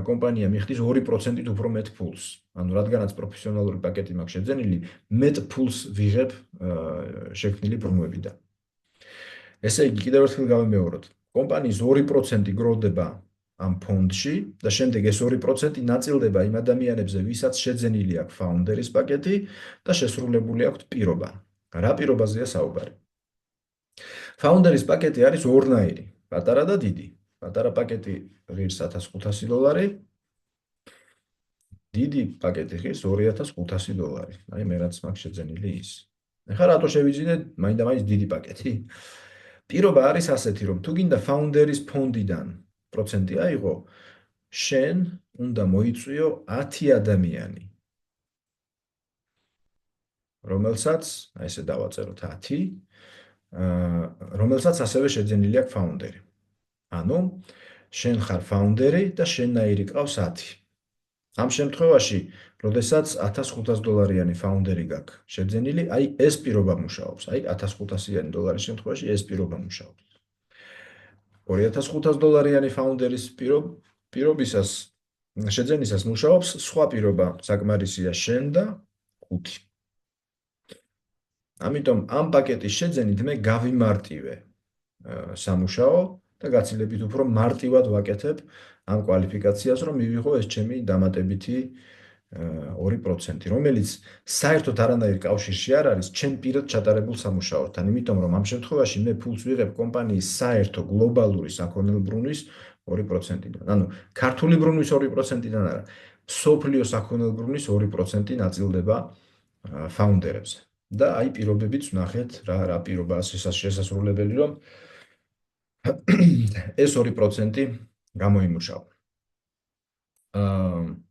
Speaker 1: კომპანია მიხდის 2%-ით უფრო მეტ ფულს. ანუ რადგანაც პროფესიონალური პაკეტი მაქვს შეძენილი, მეტ ფულს ვიღებ შექმნილი ბრუნვებიდან. ესე იგი, კიდევ ერთხელ გავიმეოროთ. კომპანიის 2% გროვდება ამ ფონდში და შემდეგ ეს 2% ნაწილდება იმ ადამიანებზე, ვისაც შეძენილი აქვს ფაუნდერის პაკეტი და შესრულებული აქვს პირობა. რა პირობაზეა საუბარი? ფაუნდერის პაკეტი არის ორნაირი, პატარა და დიდი. პატარა პაკეტი ღირს $1500, დიდი პაკეტი ღირს $2500. აი მე რაც მაქვს შეძენილი ის. ეხლა რატო შევიძინე მაინდა-მაინც დიდი პაკეტი? პირობა არის ასეთი, რომ თუ გინდა ფაუნდერის ფონდიდან პროცენტი აიღო, შენ უნდა მოიწვიო 10 ადამიანი, რომელსაც, აი ესე დავაწეროთ 10, რომელსაც ასევე შეძენილი აქვს ფაუნდერი. ანუ შენ ხარ ფაუნდერი და შენნაირი ყავს 10. ამ შემთხვევაში, როდესაც $1500-იანი ფაუნდერი გაქვს შეძენილი, აი ეს პირობა მუშაობს. აი $1500 შემთხვევაში ეს პირობა მუშაობს. $2500-იანი ფაუნდერის პირობისას შეძენისას მუშაობს სხვა პირობა, საკმარისია შენ და 5. ამიტომ ამ პაკეტის შეძენით მე გავიმარტივე სამუშაო და გაცილებით უფრო მარტივად ვაკეთებ ამ კვალიფიკაციას, რომ მივიღო ეს ჩემი დამატებითი 2%, რომელიც საერთოდ არანაირ კავშირში არ არის ჩემ პირად ჩატარებულ სამუშაოსთან, იმიტომ რომ ამ შემთხვევაში მე ფულს ვიღებ კომპანიის საერთო გლობალური საქონელბრუნვის 2%-დან. ანუ ქართული ბრუნვის 2%-დან არა, სოფლიო საქონელბრუნვის 2% ნაწილდება ფაუნდერებზე. და აი პირობებიც ვნახეთ რა პირობაა შესაძლებელი, რომ ეს 2% გამოიმუშავა. აა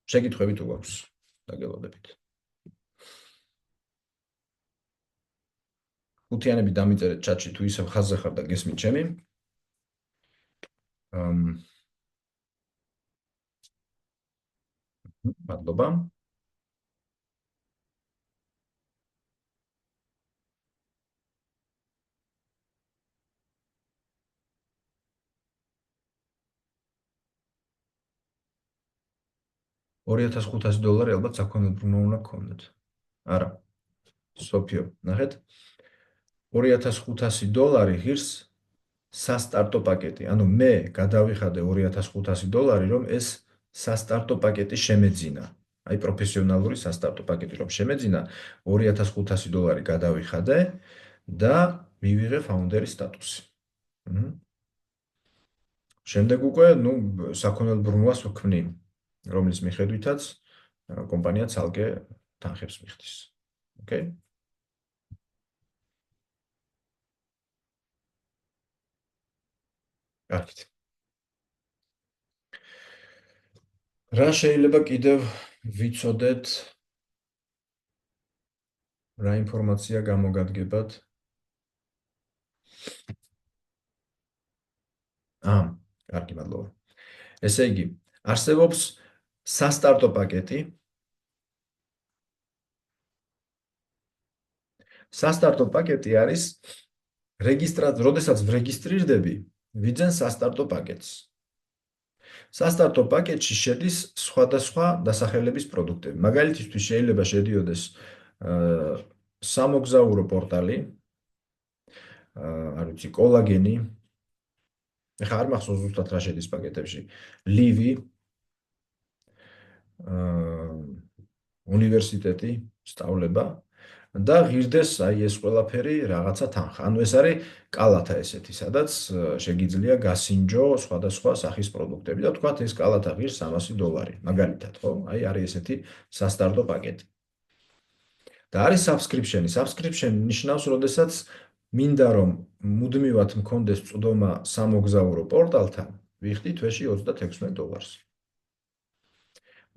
Speaker 1: შეკითხვები თუ გვაქვს, დაგელოდებით. ხუთიანები დამიწერეთ ჩატში თუ ისევ ხაზზე ხარ და გესმით ჩემი. მადლობა. $2500 ალბათ საქონელბრუნვა უნდა გქონდეთ. არა. სოფიო, ნახეთ. $2500 ღირს სასტარტო პაკეტი. ანუ მე გადავიხადე $2500, რომ ეს სასტარტო პაკეტი შემეძინა. აი პროფესიონალური სასტარტო პაკეტი რომ შემეძინა, $2500 გადავიხადე და მივიღე ფაუნდერის სტატუსი. შემდეგ უკვე, საქონელბრუნვას ვქმნი, რომლის მიხედვითაც კომპანია ცალკე თანხებს მიხდის. ოკეი? კარგით. რა შეიძლება კიდევ ვიცოდეთ? რა ინფორმაცია გამოგადგებათ? კარგი, მადლობა. ესე იგი, არსებობს სასტარტო პაკეტი. სასტარტო პაკეტი არის როდესაც ვრეგისტრირდები, ვიძენ სასტარტო პაკეტს. სასტარტო პაკეტში შედის სხვადასხვა დასახელების პროდუქტები. მაგალითისთვის შეიძლება შედიოდეს სამოგზაურო პორტალი, არ ვიცი, კოლაგენი. ეხლა არ მახსოვს ზუსტად რა შედის პაკეტებში. ლივი, უნივერსიტეტი, სწავლება და ღირდეს აი ეს ყველაფერი რაღაცა თანხა. ანუ ეს არის კალათა ესეთი, სადაც შეგიძლია გასინჯო სხვადასხვა სახის პროდუქტები და თქვათ ეს კალათა ღირს $300, მაგალითად, ხო? აი არის ესეთი სასტარტო პაკეტი. და არის subscription-ი. Subscription ნიშნავს, როდესაც მინდა რომ მუდმივად მქონდეს წვდომა სამოგზაურო პორტალთან, ვიხდი თვეში $36.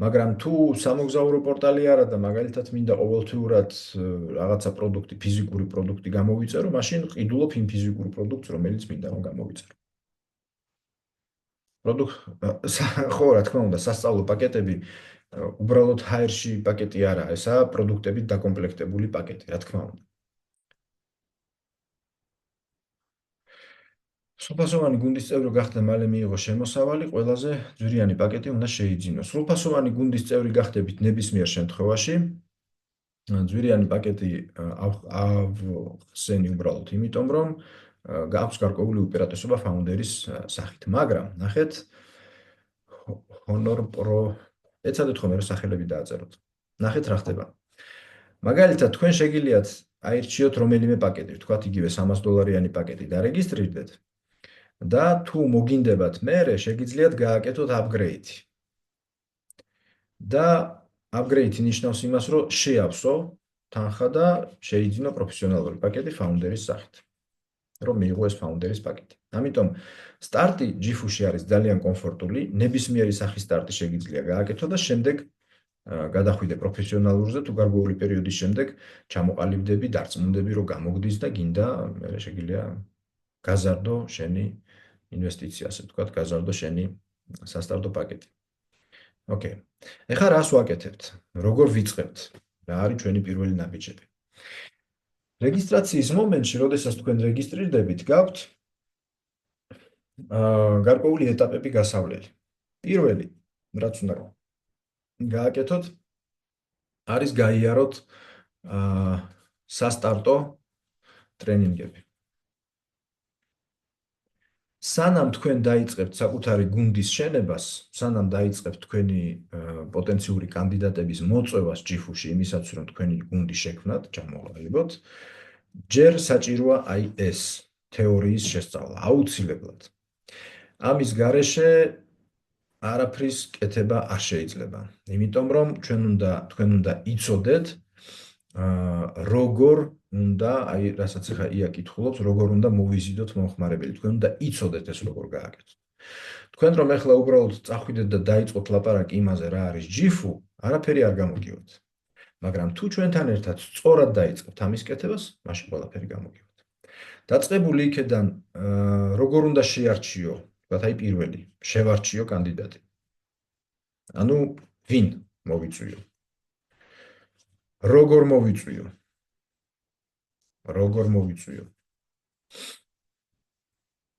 Speaker 1: მაგრამ თუ სამოგზაურო პორტალი არა და მაგალითად მინდა ყოველთვიურად რაღაცა პროდუქტი, ფიზიკური პროდუქტი გამოვიწერო, მაშინ ყიდულობ იმ ფიზიკურ პროდუქტს, რომელიც მინდა რომ გამოვიწერო. ხო, რა თქმა უნდა, სასწავლო პაკეტები უბრალოდ ჰაერში პაკეტი არა, ესაა პროდუქტებით დაკომპლექტებული პაკეტი, რა თქმა უნდა. სრულფასოვანი გუნდის წევრი გახდა მალე მიიღო შემოსავალი, ყველაზე ძვირიანი პაკეტი უნდა შეიძინოს. სრულფასოვანი გუნდის წევრი გახდებით ნებისმიერ შემთხვევაში. ძვირიანი პაკეტი ავხსენი უბრალოდ იმიტომ, რომ გაქვს გარკვეული უპირატესობა ფაუნდერის სახით. მაგრამ, ნახეთ, Honor Pro ეცადეთ ხოლმე რომ სახელები დააწეროთ. ნახეთ რა ხდება. მაგალითად, თქვენ შეგიძლიათ აირჩიოთ რომელიმე პაკეტი, თქვათ იგივე $300-იანი პაკეტი დარეგისტრირდეთ. და თუ მოგინდებათ მერე, შეგიძლიათ გააკეთოთ upgrade. და upgrade ნიშნავს იმას, რომ შეავსო თანხა და შეიძინო პროფესიონალური პაკეტი ფაუნდერის სახით. რომ მიიღო ეს ფაუნდერის პაკეტი. ამიტომ სტარტი GFU-ში არის ძალიან კომფორტული, ნებისმიერი სახის სტარტი შეგიძლია გააკეთო და შემდეგ გადახვიდე პროფესიონალურზე თუ გარკვეული პერიოდის შემდეგ ჩამოყალიბდები, დარწმუნდები, რომ გამოგდის და გინდა მერე შეგიძლია გაზარდო შენი ინვესტიცია, ასე ვთქვათ, გაზარდო შენი სასტარტო პაკეტი. ოკეი. ეხლა რას ვაკეთებთ? როგორ ვიწყებთ? რა არის ჩვენი პირველი ნაბიჯები? რეგისტრაციის მომენტში, როდესაც თქვენ რეგისტრირდებით, გაქვთ გარკვეული ეტაპები გასავლელი. პირველი, რაც უნდა გააკეთოთ, არის გაიაროთ სასტარტო ტრენინგები. სანამ თქვენ დაიწყებთ საკუთარი გუნდის შენებას, სანამ დაიწყებთ თქვენი პოტენციური კანდიდატების მოწვევას ჯიფუში, იმისაც რომ თქვენი გუნდი შექმნათ, ჩამოყალიბოთ, ჯერ საჭიროა აი ეს თეორიის შესწავლა, აუცილებლად. ამის გარეშე არაფრის კეთება არ შეიძლება. იმიტომ რომ თქვენ უნდა იცოდეთ როგორ უნდა, აი რასაც ახლა ია კითხულობს, როგორ უნდა მოვიზიდოთ მომხმარებელი. თქვენ უნდა იცოდეთ ეს როგორ გააკეთოთ. თქვენ რომ ახლა უბრალოდ წახვიდეთ და დაიწყოთ ლაპარაკი იმაზე რა არის ჯიფუ, არაფერი არ გამოგივთ. მაგრამ თუ ჩვენთან ერთად სწორად დაიწყებთ ამის კეთებას, მაშინ ყველაფერი გამოგივთ. დაწყებული იქედან როგორ უნდა შეარჩიო, თქვათ აი პირველი, შევარჩიო კანდიდატი. ანუ ვინ მოვიწვიო? როგორ მოვიწვიო? როგორ მოვიწვიო?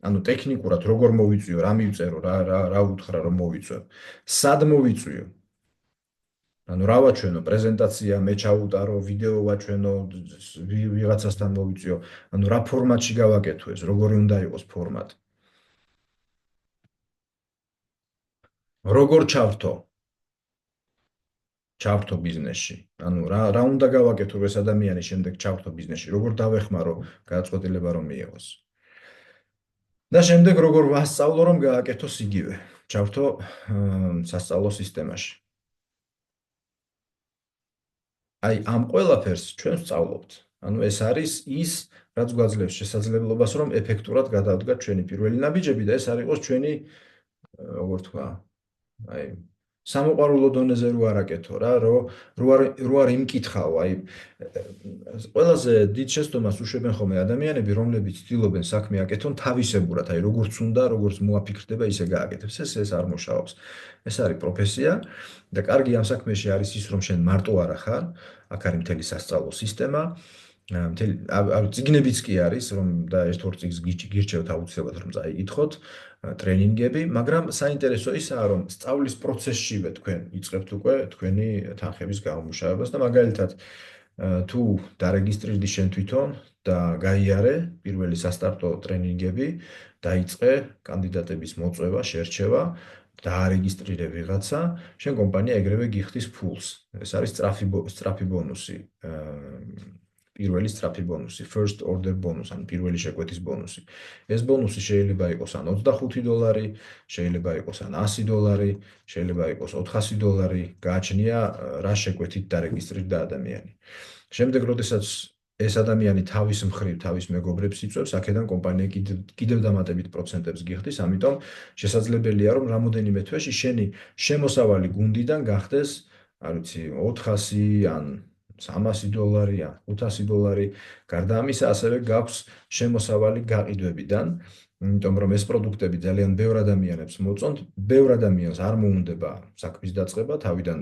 Speaker 1: ანუ ტექნიკურად როგორ მოვიწვიო, რა მივწერო, რა უთხრა რომ მოვიწვევ. სად მოვიწვიო? ანუ რა ვაჩვენო, პრეზენტაცია, მე ჩავუტარო, ვიდეო ვაჩვენო, ვიღაცასთან მოვიწვიო. ანუ რა ფორმატში გავაკეთო ეს, როგორი უნდა იყოს ფორმატი? როგორ ჩავრთო ბიზნესში? ანუ რა უნდა გავაკეთო ეს ადამიანი შემდეგ ჩავრთო ბიზნესში? როგორ დავეხმარო გადაწყვეტილება რომ მიიღოს? და შემდეგ როგორ ვასწავლო რომ გააკეთოს იგივე? ჩავრთო სასწავლო სისტემაში. აი ამ ყველაფერს ჩვენ ვსწავლობთ. ანუ ეს არის ის, რაც გვაძლევს შესაძლებლობას რომ ეფექტურად გადავდგათ ჩვენი პირველი ნაბიჯები და ეს არ იყოს ჩვენი, როგორ თქვა, აი სამოყვარულო დონეზე რო არაკეთო რა, რო არ იმკითხავ, აი ყველაზე დიდ შეცდომას უშვებენ ხოლმე ადამიანები, რომლებიც ცდილობენ საქმე აკეთონ თავისებურად, აი როგორც უნდა, როგორც მოაფიქრდება, ისე გააკეთებს. ეს არ მუშაობს. ეს არის პროფესია და კარგი ამ საქმეში არის ის, რომ შენ მარტო არ ახარ, აქ არის მთელი სასწავლო სისტემა, მთელი წიგნებიც კი არის, რომ და ერთ-ორ წიგნს გირჩევთ აუცილებლად რომ წაიკითხოთ, ტრენინგები, მაგრამ საინტერესო ისაა, რომ სწავლის პროცესშივე თქვენ იწყებთ უკვე თქვენი თანხების გამომუშავებას და მაგალითად თუ დარეგისტრირდი შენ თვითონ და გაიარე პირველი სასტარტო ტრენინგები, დაიწყე კანდიდატების მოწვევა, შერჩევა, დაარეგისტრირე ვიღაცა, შენ კომპანია ეგრევე გიხდის ფულს. ეს არის სწრაფი ბონუსი. პირველი სწრაფი ბონუსი, first order bonus, ან პირველი შეკვეთის ბონუსი. ეს ბონუსი შეიძლება იყოს ან $25, შეიძლება იყოს ან $100, შეიძლება იყოს $400, გააჩნია რა შეკვეთით დარეგისტრირდა ადამიანი. შემდეგ, როდესაც ეს ადამიანი თავის მხრივ თავის მეგობრებს იწვევს, აქედან კომპანია კიდევ დამატებით პროცენტებს გიხდის, ამიტომ შესაძლებელია, რომ რამოდენიმე თვეში შენი შემოსავალი გუნდიდან გახდეს, არ ვიცი, 400 ან $300 ან $500. გარდა ამისა, ასევე გაქვს შემოსავალი გაყიდვებიდან, იმიტომ რომ ეს პროდუქტები ძალიან ბევრ ადამიანებს მოწონთ, ბევრ ადამიანს არ მოუნდება საქმის დაწყება, თავიდან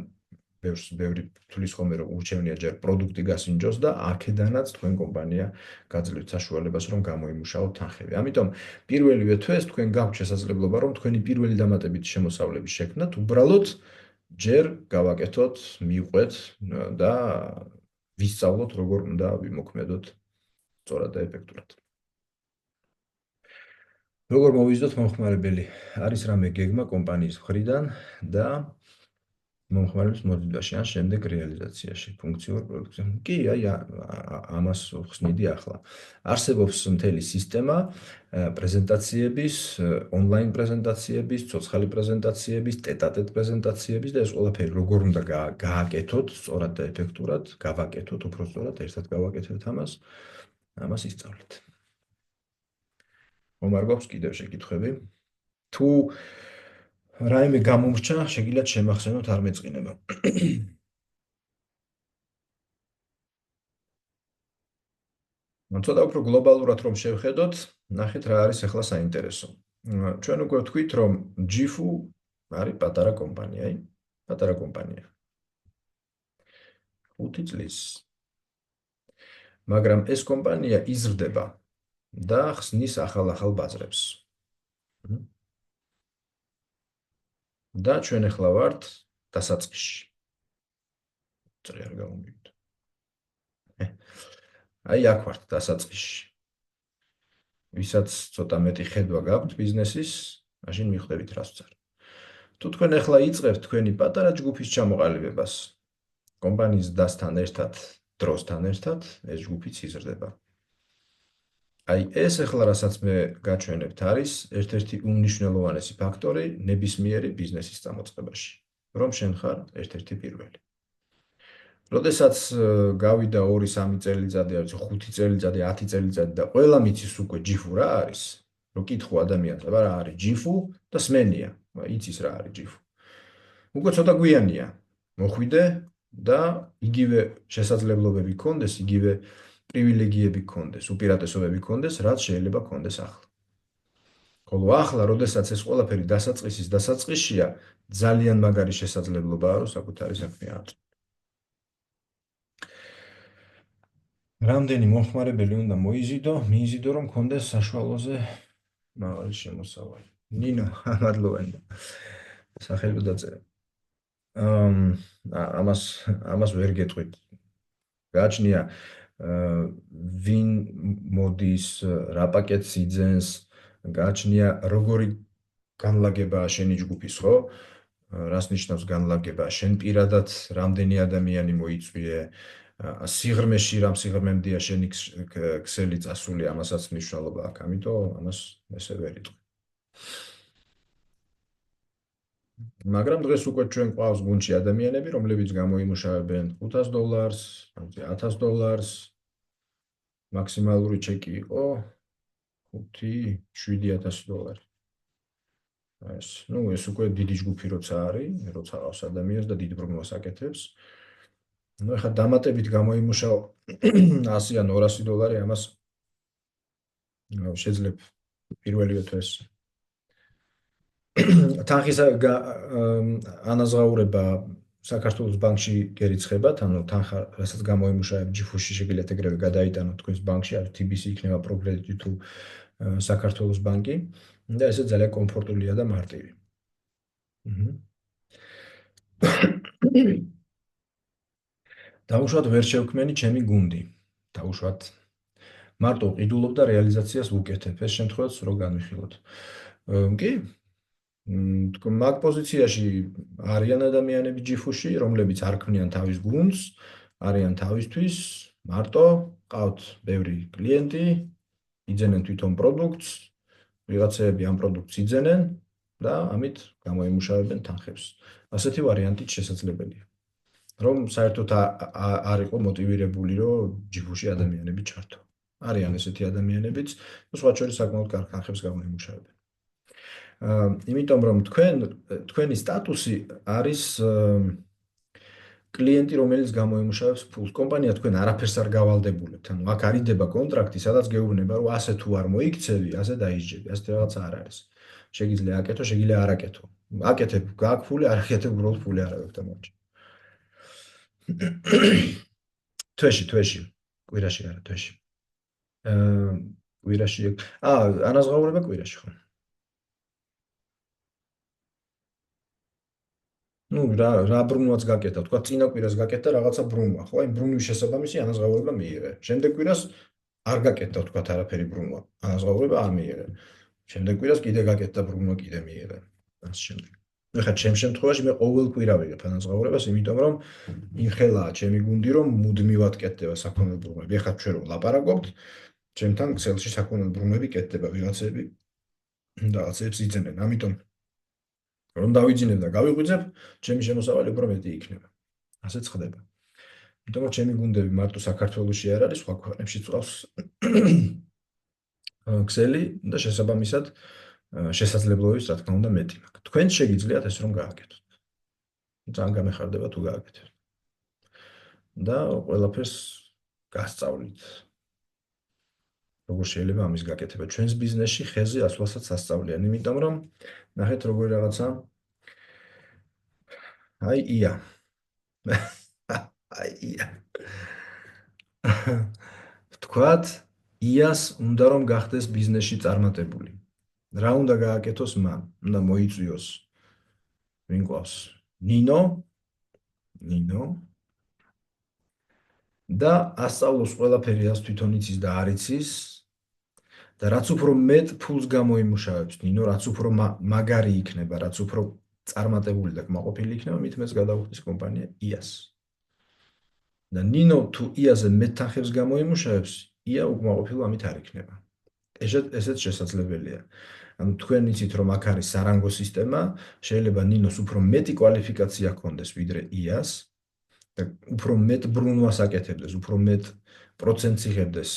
Speaker 1: ბევრი თulis ხოლმე რომ ურჩევნია ჯერ პროდუქტი გასინჯოს და აქედანაც თქვენ კომპანია გაძლევთ საშუალებას რომ გამოიმუშაოთ თანხები. ამიტომ პირველივე თვეს თქვენ გაქვთ შესაძლებლობა რომ თქვენი პირველი დამატებითი შემოსავლების შექმნათ, უბრალოდ ჯერ გავაკეთოთ, მივყვეთ და ვისწავლოთ როგორ უნდა ვიმოქმედოთ სწორად და ეფექტურად. როგორ მოვიზიდოთ მომხმარებელი? არის რამე გეგმა კომპანიის მხრიდან და მომხმარების მოზიდვაში ან შემდეგ რეალიზაციაში, ფუნქციურ პროდუქტზე. კი, აი ამას ხსნიდი ახლა. არსებობს მთელი სისტემა პრეზენტაციების, ონლაინ პრეზენტაციების, ცოცხალი პრეზენტაციების, ტეტ-ა-ტეტ პრეზენტაციების და ეს ყველაფერი როგორ უნდა გააკეთოთ სწორად და ეფექტურად, გავაკეთოთ უფრო სწორად, ერთად გავაკეთებთ ამას ისწავლეთ. რომარ გვაქვს კიდევ შეკითხვები? თუ რაიმე გამომრჩა, შეგიძლიათ შემახსენოთ, არ მეწყინება. ცოტა უფრო გლობალურად რომ შევხედოთ, ნახეთ რა არის ახლა საინტერესო. ჩვენ უკვე ვთქვით, რომ ჯიფუ არის პატარა კომპანია, პატარა კომპანია. 5 წლის. მაგრამ ეს კომპანია იზრდება და ხსნის ახალ ბაზრებს. და ჩვენ ახლა ვართ დასაწყისში. წრე არ გამომივიდა. აი აქ ვართ დასაწყისში. ვისაც ცოტა მეტი ხედვა გაქვთ ბიზნესის, მაშინ მიხვდებით რას ვწარ. თუ თქვენ ახლა იწყებთ თქვენი პატარა ჯგუფის ჩამოყალიბებას, კომპანიის დასთან ერთად, დროსთან ერთად, ეს ჯგუფიც იზრდება. აი ეს ახლა რასაც მე გაჩვენებთ არის ერთ-ერთი უმნიშვნელოვანესი ფაქტორი ნებისმიერი ბიზნესის წამოწყებაში, რომ შენ ხარ ერთ-ერთი პირველი. როდესაც გავიდა 2-3 წელიწადი, არის 5 წელიწადი, 10 წელიწადი და ყველა მიცის უკვე ჯიფუ რა არის, რო კითხო ადამიანს, აბა რა არის ჯიფუ და სმენია, იცის რა არის ჯიფუ. უკვე ცოტა გვიანია. მოხვიდე და იგივე შესაძლებლობები გქონდეს, იგივე პრივილეგიები გქონდეს, უპირატესობები გქონდეს, რაც შეიძლება გქონდეს ახლა. ხოლო ახლა, როდესაც ეს ყველაფერი დასაწყისშია, ძალიან მაგარი შესაძლებლობაა, რომ საკუთარი საქმე აწყო. რამდენი მომხმარებელი უნდა მიიზიდო, რომ გქონდეს საშუალოზე მაღალი შემოსავალი. ნინო, მადლობა. სახელი დაწერე. ამას ვერ გეტყვით. გააჩნია ვინ მოდის, რა პაკეტს იძენს, გააჩნია როგორი განლაგებაა შენი ჯგუფის, ხო? რას ნიშნავს განლაგება? შენ პირადად რამდენი ადამიანი მოიწვიე? სიღრმეში რამ სიღრმემდეა შენი ქსელი წასული, ამასაც მნიშვნელობა აქვს. ამიტომ ამას ესე ვერ იტყვი. მაგრამ დღეს უკვე ჩვენ ყავს გუნდში ადამიანები, რომლებიც გამოიმუშავებენ $500, $1000, მაქსიმალური ჩეკი იყო $5,000-7,000. ეს უკვე დიდი ჯგუფი როცა არის, როცა ყავს ადამიანს და დიდ ბრუნვას აკეთებს. ახლა დამატებით გამოიმუშავო $100 ან $200, ამას შეძლებ პირველივე თვეს თანხის ანაზღაურება საქართველოს ბანკში გერიცხებათ, ანუ თანხა, რასაც გამოიმუშავებ ჯიფუში შეგიძლიათ ეგრევე გადაიტანოთ თქვენს ბანკში, არის TBC იქნება პროგრესი თუ საქართველოს ბანკი და ესე ძალიან კომფორტულია და მარტივი. დაუშვათ ვერ შევქმენი ჩემი გუნდი. დაუშვათ მარტო ყიდულობ და რეალიზაციას ვუკეთებ. ეს შემთხვევაც რო განვიხილოთ. კი, თქო მაგ პოზიციაში არიან ადამიანები ჯიფუში, რომლებიც არ ქმნიან თავის გუნდს, არიან თავისთვის, მარტო ყავთ ბევრი კლიენტი, იძენენ თვითონ პროდუქტს, ვიღაცები ამ პროდუქტს იძენენ და ამით გამოიმუშავებენ თანხებს. ასეთი ვარიანტიც შესაძლებელია. რომ საერთოდ არ იყო მოტივირებული, რომ ჯიფუში ადამიანები ჩართო. არიან ესეთი ადამიანებიც, სხვა შორის საკმაოდ კარგ თანხებს გამოიმუშავებენ. იმიტომ რომ თქვენი სტატუსი არის კლიენტი, რომელიც გამოიმუშავებს ფულს. კომპანია თქვენ არაფერს არ გავალდებულებთ. ანუ აქ არიდება კონტრაქტი, სადაც გეუბნება, რომ ასე თუ არ მოიქცევი, ასე დაისჯები. ასეთი რაღაცა არ არის. შეგიძლია აკეთო, შეგიძლია არ აკეთო. აკეთებ, გააქვს ფული, არ აკეთებ, უბრალოდ ფული არ აქვს და მოიჭი. თვეში, კვირაში არა, თვეში. კვირაში, ანაზღაურება კვირაში ხო? ну რა ბრუნვაც გაკეთა, თქვა წინა კვირას გაკეთა რაღაცა ბრუნვა, ხო? აი ბრუნვის შესაბამისი ანაზღაურება მიიღე. შემდეგ კვირას არ გაკეთა, თქვა არაფერი ბრუნვა, ანაზღაურება არ მიიღე. შემდეგ კვირას კიდე გაკეთა ბრუნვა, კიდე მიიღე. ასე შემდეგ. ეხლა ჩემ შემთხვევაში მე ყოველ კვირა ვიღებ ანაზღაურებას, იმიტომ რომ იმხელაა ჩემი გუნდი, რომ მუდმივად კეთდება საქონელ ბრუნვები. ეხლა ჩვენ რომ ლაპარაკობთ, ჩემთან ქსელში საქონელ ბრუნვები კეთდება ვიღაცები რაღაცებს იძენენ. ამიტომ რომ დავიძინებ და გავიღვიძებ, ჩემი შემოსავალი უფრო მეტი იქნება. ასეც ხდება. იმიტომ რომ ჩემი გუნდები მარტო საქართველოში არ არის, სხვა ქვეყნებშიც ყავს ქსელი და შესაბამისად შესაძლებლობების რა თქმა უნდა მეტი მაქვს. თქვენ შეგიძლიათ ეს რომ გააკეთოთ. ძალიან გამეხარდება თუ გააკეთებთ. და ყველაფერს გასწავლით. როგორ შეიძლება ამის გაკეთება ჩვენს ბიზნესში ხეზე ასვლასაც ასწავლიან, იმიტომ რომ ნახეთ როგორი რაღაცა აი ია. აი ია. თქვათ, იას უნდა რომ გახდეს ბიზნესში წარმატებული. რა უნდა გააკეთოს მან? უნდა მოიწვიოს ვინ ყავს? ნინო და ასწავლოს ყველაფერი, რაც თვითონ იცის და არ იცის და რაც უფრო მეტ ფულს გამოიმუშავებს ნინო, რაც უფრო მაგარი იქნება, რაც უფრო წარმატებული და კმაყოფილი იქნება, მით მეც გადაუხდის კომპანია იას. და ნინო თუ იაზე მეტ თანხებს გამოიმუშავებს, ია უკმაყოფილო ამით არ იქნება. ესეც შესაძლებელია. ანუ თქვენ იცით რომ აქ არის სარანგო სისტემა, შეიძლება ნინოს უფრო მეტი კვალიფიკაცია ჰქონდეს ვიდრე იას და უფრო მეტ ბრუნვას აკეთებდეს, უფრო მეტ პროცენტს იღებდეს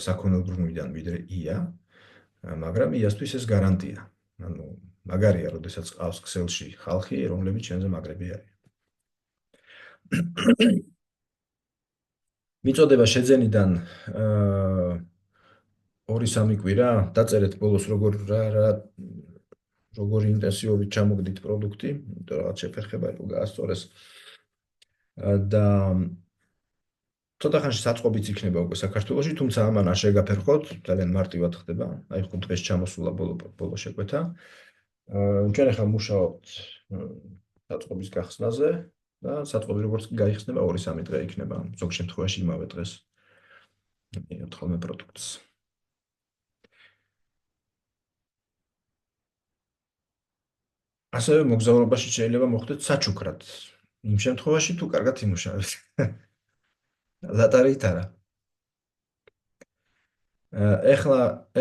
Speaker 1: საქონელ ბრუნვიდან ვიდრე ია, მაგრამ იასთვის ეს გარანტია. ანუ მაგარია, როდესაც ყავს ქსელში ხალხი, რომლებიც შენზე მაგრები არის. მიწოდება შეძენიდან 2-3 კვირა დაწერეთ ბოლოს როგორი ინტენსივობით ჩამოგდით პროდუქტი, იმიტომ რომ რაღაც შეფერხება იყო გაასწორეს და ცოტა ხანში საწყობიც იქნება უკვე საქართველოში, თუმცა ამან არ შეგაფერხოთ, ძალიან მარტივად ხდება. აი 5 დღეს ჩამოსულა ბოლო შეკვეთა. ჩვენ ახლა მუშაობთ საწყობის გახსნაზე და საწყობი როგორც გაიხსნება 2-3 დღე იქნება, ზოგ შემთხვევაში იმავე დღეს. მივიღებთ ხოლმე პროდუქტს. ასევე მოგზაურობაში შეიძლება მოხდეთ საჩუქრად. იმ შემთხვევაში თუ კარგად იმუშავებს. ლატარით არა.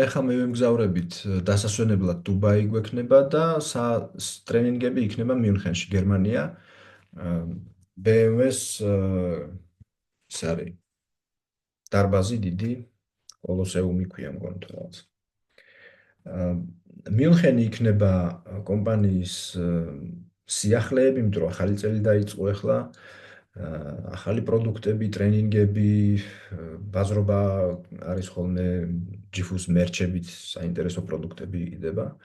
Speaker 1: ეხლა მე ვიმგზავრებით დასასვენებლად დუბაი გვექნება და ტრენინგები იქნება მიუნხენში, გერმანია. BMW-ს ის არის დარბაზი დიდი, კოლოსეუმი ქვია მგონი თუ რაღაც. მიუნხენი იქნება კომპანიის სიახლეები, იმიტომ რომ ახალი წელი დაიწყო ახლა. ახალი პროდუქტები, ტრენინგები, ბაზრობა არის ხოლმე ჯიფუს მერჩებით, საინტერესო პროდუქტები იდება.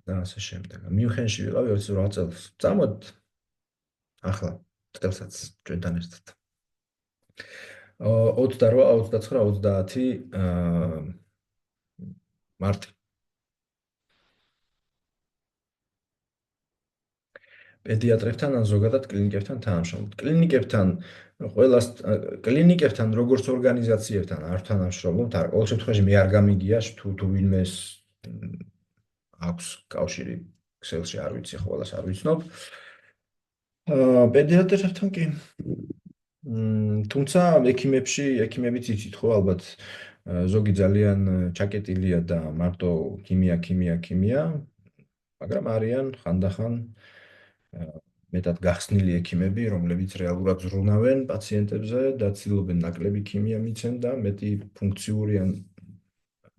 Speaker 1: და ასე შემდეგ. მიუნხენში ვიყავი 28 წელს. წამოთ ახლა წელსაც ჩვენთან ერთად. 28, 29, 30 მარტი. პედიატრებთან ან ზოგადად კლინიკებთან თანამშრომლობთ. კლინიკებთან როგორც ორგანიზაციებთან არ თანამშრომლობთ, არ ყოველ შემთხვევაში მე არ გამიგია თუ ვინმეს აქვს კავშირი ქსელში, არ ვიცი, ყველას არ ვიცნობ. პედიატრებთან კი. თუმცა ექიმებიც იცით ხო ალბათ ზოგი ძალიან ჩაკეტილია და მარტო ქიმია, მაგრამ არიან ხანდახან მეტად გახსნილი ექიმები, რომლებიც რეალურად ზრუნავენ პაციენტებზე და ცდილობენ ნაკლები ქიმია მიცენ და მეტი ფუნქციური ან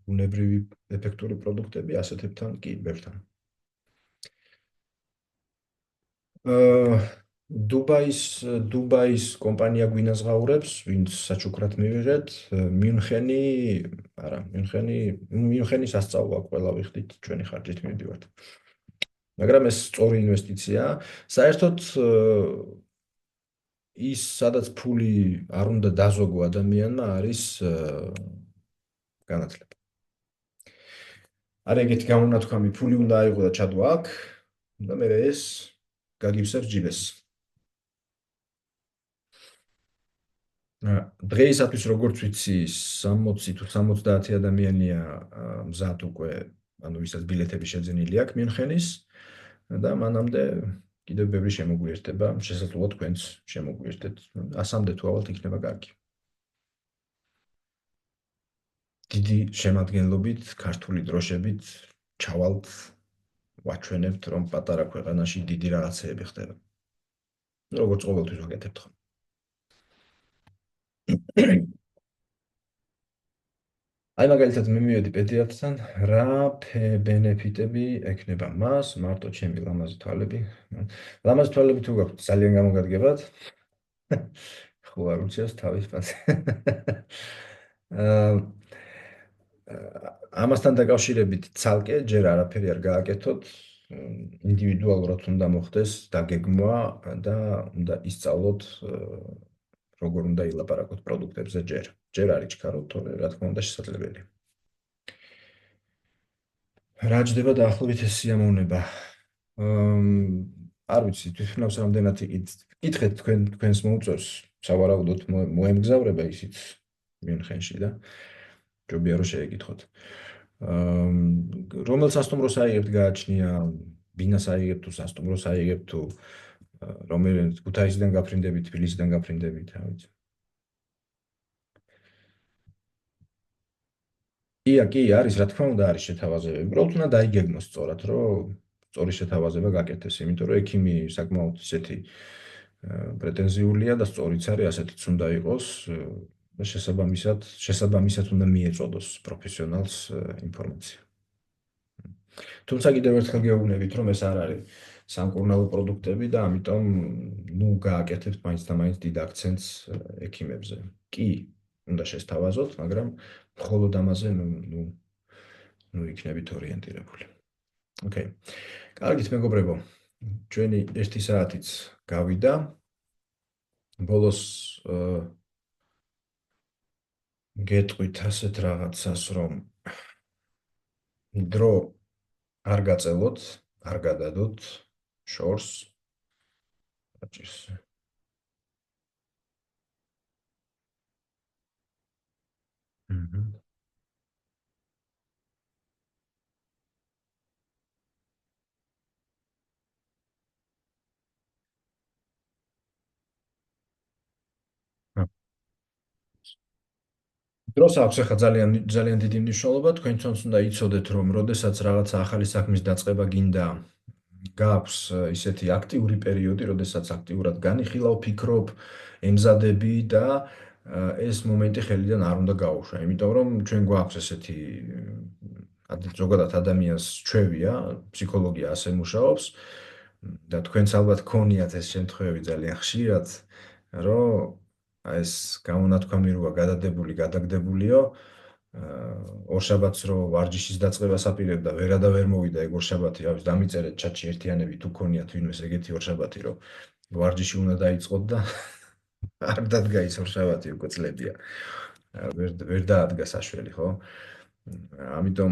Speaker 1: ბუნებრივი ეფექტური პროდუქტები ასეთებთან კი ბევრთან. დუბაის კომპანია გვინაზღაურებს, ვინც საჩუქრად მივიღეთ, მიუნხენი სასწავლო ყველა ვიხდით, ჩვენი ხარჯით მივდივართ. მაგრამ ეს სწორი ინვესტიციაა. საერთოდ ის სადაც ფული არ უნდა დაზოგო ადამიანმა არის განათლება. არ ეგეთი გამონათქვამი ფული უნდა აიღო და ჩადო აქ და მე ეს გაგივსებს ჯიბეს. დღეისათვის როგორც ვიცი 60 თუ 70 ადამიანია მზად უკვე, ანუ ვისაც ბილეთები შეძენილი აქვს მიუნხენის და მანამდე კიდევ ბევრი შემოგვიერთება, შესაძლოა თქვენც შემოგვიერთეთ. 100-მდე თუ ალბათ იქნება კარგი. დიდი შემადგენლობით, ქართული დროშებით ჩავალთ, ვაჩვენებთ, რომ პატარა ქვეყანაში დიდი რაღაცეები ხდება. როგორც ყოველთვის ვაკეთებთ ხოლმე. აი მაგალითად მე მივედი პედიატრთან, რა ბენეფიტები ექნება მას, მარტო ჩემი ლამაზი თვალები. ლამაზი თვალები თუ გაქვთ, ძალიან გამოგადგებათ. ხო არ უჩიოს თავის პაციენტს. ამასთან დაკავშირებით ცალკე ჯერ არაფერი არ გააკეთოთ, ინდივიდუალურად უნდა მოხდეს დაგეგმვა და უნდა ისწავლოთ როგორ უნდა ილაპარაკოთ პროდუქტებზე ჯერ არ იჩქაროთ, თორე რა თქმა უნდა შესაძლებელია. რა ჯდება დაახლოებით ეს სიამოვნება. არ ვიცი, თვითონაც რამდენად იკითხეთ თქვენს მოუწევს, სავარაუდოდ მოემგზავრება ისიც მიუნხენში და ჯობია რომ შეეკითხოთ. რომელ სასტუმროს აიღებთ გააჩნია, ბინას აიღებთ თუ სასტუმროს აიღებთ თუ რომელ ქუთაისიდან გაფრინდებით, თბილისიდან გაფრინდებით, რა ვიცი. კი, არის, რა თქმა უნდა, არის შეთავაზებები. უბრალოდ უნდა დაიგეგმოს სწორად, რომ სწორი შეთავაზება გაკეთდეს, იმიტომ რომ ექიმი საკმაოდ ისეთი პრეტენზიულია და სწორიც არის, ასეთიც უნდა იყოს და შესაბამისად უნდა მიეწოდოს პროფესიონალს ინფორმაცია. თუმცა კიდევ ერთხელ გეუბნებით, რომ ეს არ არის სამკურნალო პროდუქტები და ამიტომ ნუ გააკეთებთ მაინც და მაინც დიდ აქცენტს ექიმებზე. კი, უნდა შესთავაზოთ, მაგრამ მხოლოდ ამაზე ნუ იქნებით ორიენტირებული. ოკეი. კარგით, მეგობრებო. ჩვენი 1 საათიც გავიდა. ბოლოს გეტყვით ასეთ რაღაცას, რომ დრო არ გაწელოთ, არ გადადოთ შორს. აჭირს. Mhm. დროს აქვს ახლა ძალიან ძალიან დიდი მნიშვნელობა. თქვენ თვითონც უნდა იცოდეთ, რომ როდესაც რაღაცა ახალი საქმის დაწყება გინდა, გააქვს ისეთი აქტიური პერიოდი, როდესაც აქტიურად განიხილავ, ფიქრობ, ემზადები და ეს მომენტი ხელიდან არ უნდა გაუშვა. იმიტომ რომ ჩვენ გვაქვს ესეთი ზოგადად ადამიანს ჩვევია, ფსიქოლოგია ასე მუშაობს და თქვენც ალბათ გქონიათ ეს შემთხვევები ძალიან ხშირად, რომ ეს გამონათქვამი როა გადადებული, გადაგდებულიო, ორშაბათს რო ვარჯიშის დაწყებას აპირებ და ვერა და ვერ მოვიდა ეგ ორშაბათი, რა ვიცი, დამიწერეთ ჩატში ერთიანები თუ გქონიათ ვინმეს ეგეთი ორშაბათი, რომ ვარჯიში უნდა დაიწყოთ და არ დადგა ის ორშაბათი უკვე წლებია. ვერ დაადგა საშველი, ხო? ამიტომ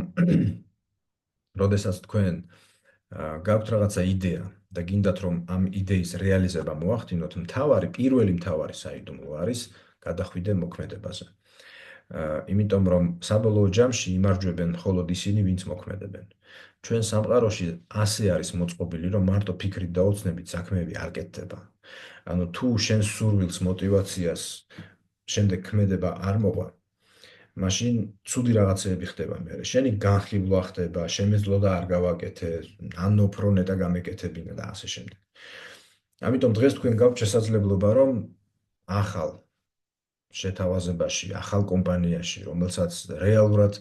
Speaker 1: როდესაც თქვენ გაქვთ რაღაცა იდეა და გინდათ რომ ამ იდეის რეალიზება მოახდინოთ, პირველი მთავარი საიდუმლო არის გადახვიდე მოქმედებაზე. იმიტომ რომ საბოლოო ჯამში იმარჯვებენ მხოლოდ ისინი, ვინც მოქმედებენ. ჩვენ სამყაროში ასე არის მოწყობილი, რომ მარტო ფიქრით და ოცნებით საქმეები არ კეთდება. ანუ თუ შენს სურვილს, мотиваციას შემდეგ ქმედება არ მოყვა, მაშინ ცუდი რაღაცეები ხდება მერე. შენი განხილვა ხდება, შემეძლო და არ გავაკეთე, ან უფრო ნეტა გამეკეთებინა და ასე შემდეგ. ამიტომ დღეს თქვენ გაქვთ შესაძლებლობა, რომ ახალ შეთავაზებაში, ახალ კომპანიაში, რომელსაც რეალურად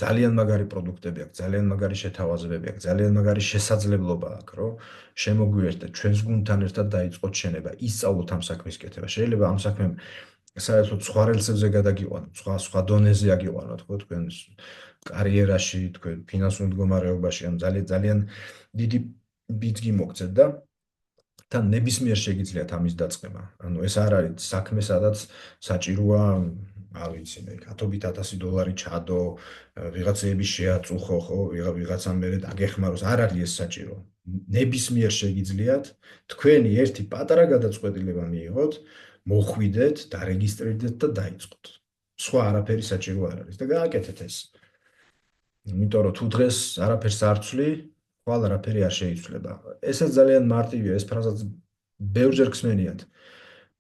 Speaker 1: ძალიან მაგარი პროდუქტები აქვს, ძალიან მაგარი შეთავაზებები აქვს, ძალიან მაგარი შესაძლებლობა აქვს, რომ შემოგვიერთდეთ ჩვენს გუნდთან ერთად დაიწყოთ შენება, ისწავლოთ ამ საქმის კეთება. შეიძლება ამ საქმემ საერთოდ სხვა რელსებზე გადაგიყვანოთ, სხვა დონეზე აგიყვანოთ, ხო, თქვენ კარიერაში, თქვენ ფინანსურ მდგომარეობაში, ან ძალიან ძალიან დიდი ბიძგი მოგცეთ და თან ნებისმიერ შეგიძლიათ ამის დაწყება. ანუ ეს არ არის საქმე, სადაც საჭიროა, არ ვიცი, მე $100,000 ჩადო, ვიღაცეები შეაწუხო, ხო, ვიღაცამ მერე დაგეხმაროს, არ არის ეს საჭირო. ნებისმიერ შეგიძლიათ თქვენი ერთი პატარა გადაწყვეტილება მიიღოთ, მოხვიდეთ, დარეგისტრირდეთ და დაიწყოთ. სხვა არაფერი საჭირო არ არის და გააკეთეთ ეს. იმიტომ რომ თუ დღეს არაფერს არ ცვლი, ხვალ არაფერი არ შეიცვლება. ესაც ძალიან მარტივია, ეს ფრაზაც ბევრჯერ ხსნენიათ.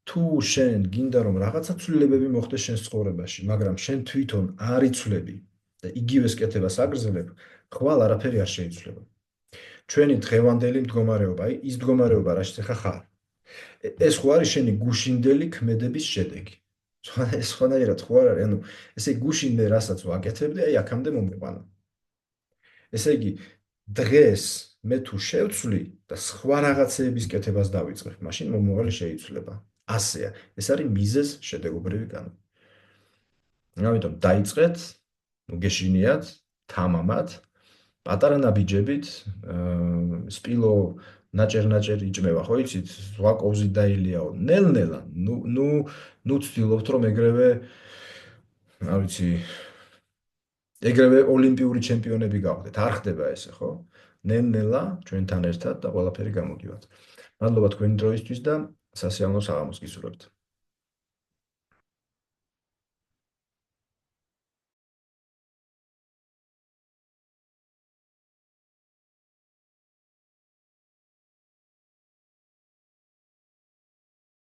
Speaker 1: თუ შენ გინდა რომ რაღაცა ცვლილებები მოხდეს შენს ცხოვრებაში, მაგრამ შენ თვითონ არ იცვლები და იგივეს კეთებას აგრძელებ, ხვალ არაფერი არ შეიცვლება. ჩვენი დღევანდელი მდგომარეობა, აი ის მდგომარეობა, რაშიც ახლა ხარ. ეს ხო არის შენი გუშინდელი ქმედების შედეგი. ეს სხვანაირად ხო არ არის, ანუ ესე გუშინდე რასაც ვაკეთებდი, აი აქამდე მომიყვანა. ესე იგი, დღეს მე თუ შევცვლი და სხვა რაღაცეების კეთებას დავიწყებ, მაშინ მომავალი შეიცვლება. ასეა. ეს არის მიზეზ შედეგობრივი კანონი. ამიტომ დაიწყეთ, გეშინიათ, თამამად, პატარა ნაბიჯებით, სპილო ნაჭერ-ნაჭერ იჭმევა, ხო იცით, ზღვა კოვზი დაილიაო. ნელ-ნელა, ნუ ცდილობთ რომ ეგრევე, არ ვიცი, ეგრევე ოლიმპიური ჩემპიონები გავხდეთ. არ ხდება ესე, ხო? ნელ-ნელა ჩვენთან ერთად და ყველაფერი გამოდივართ. მადლობა თქვენი დროისთვის და სასიამოვნო საღამოს გისურვებთ.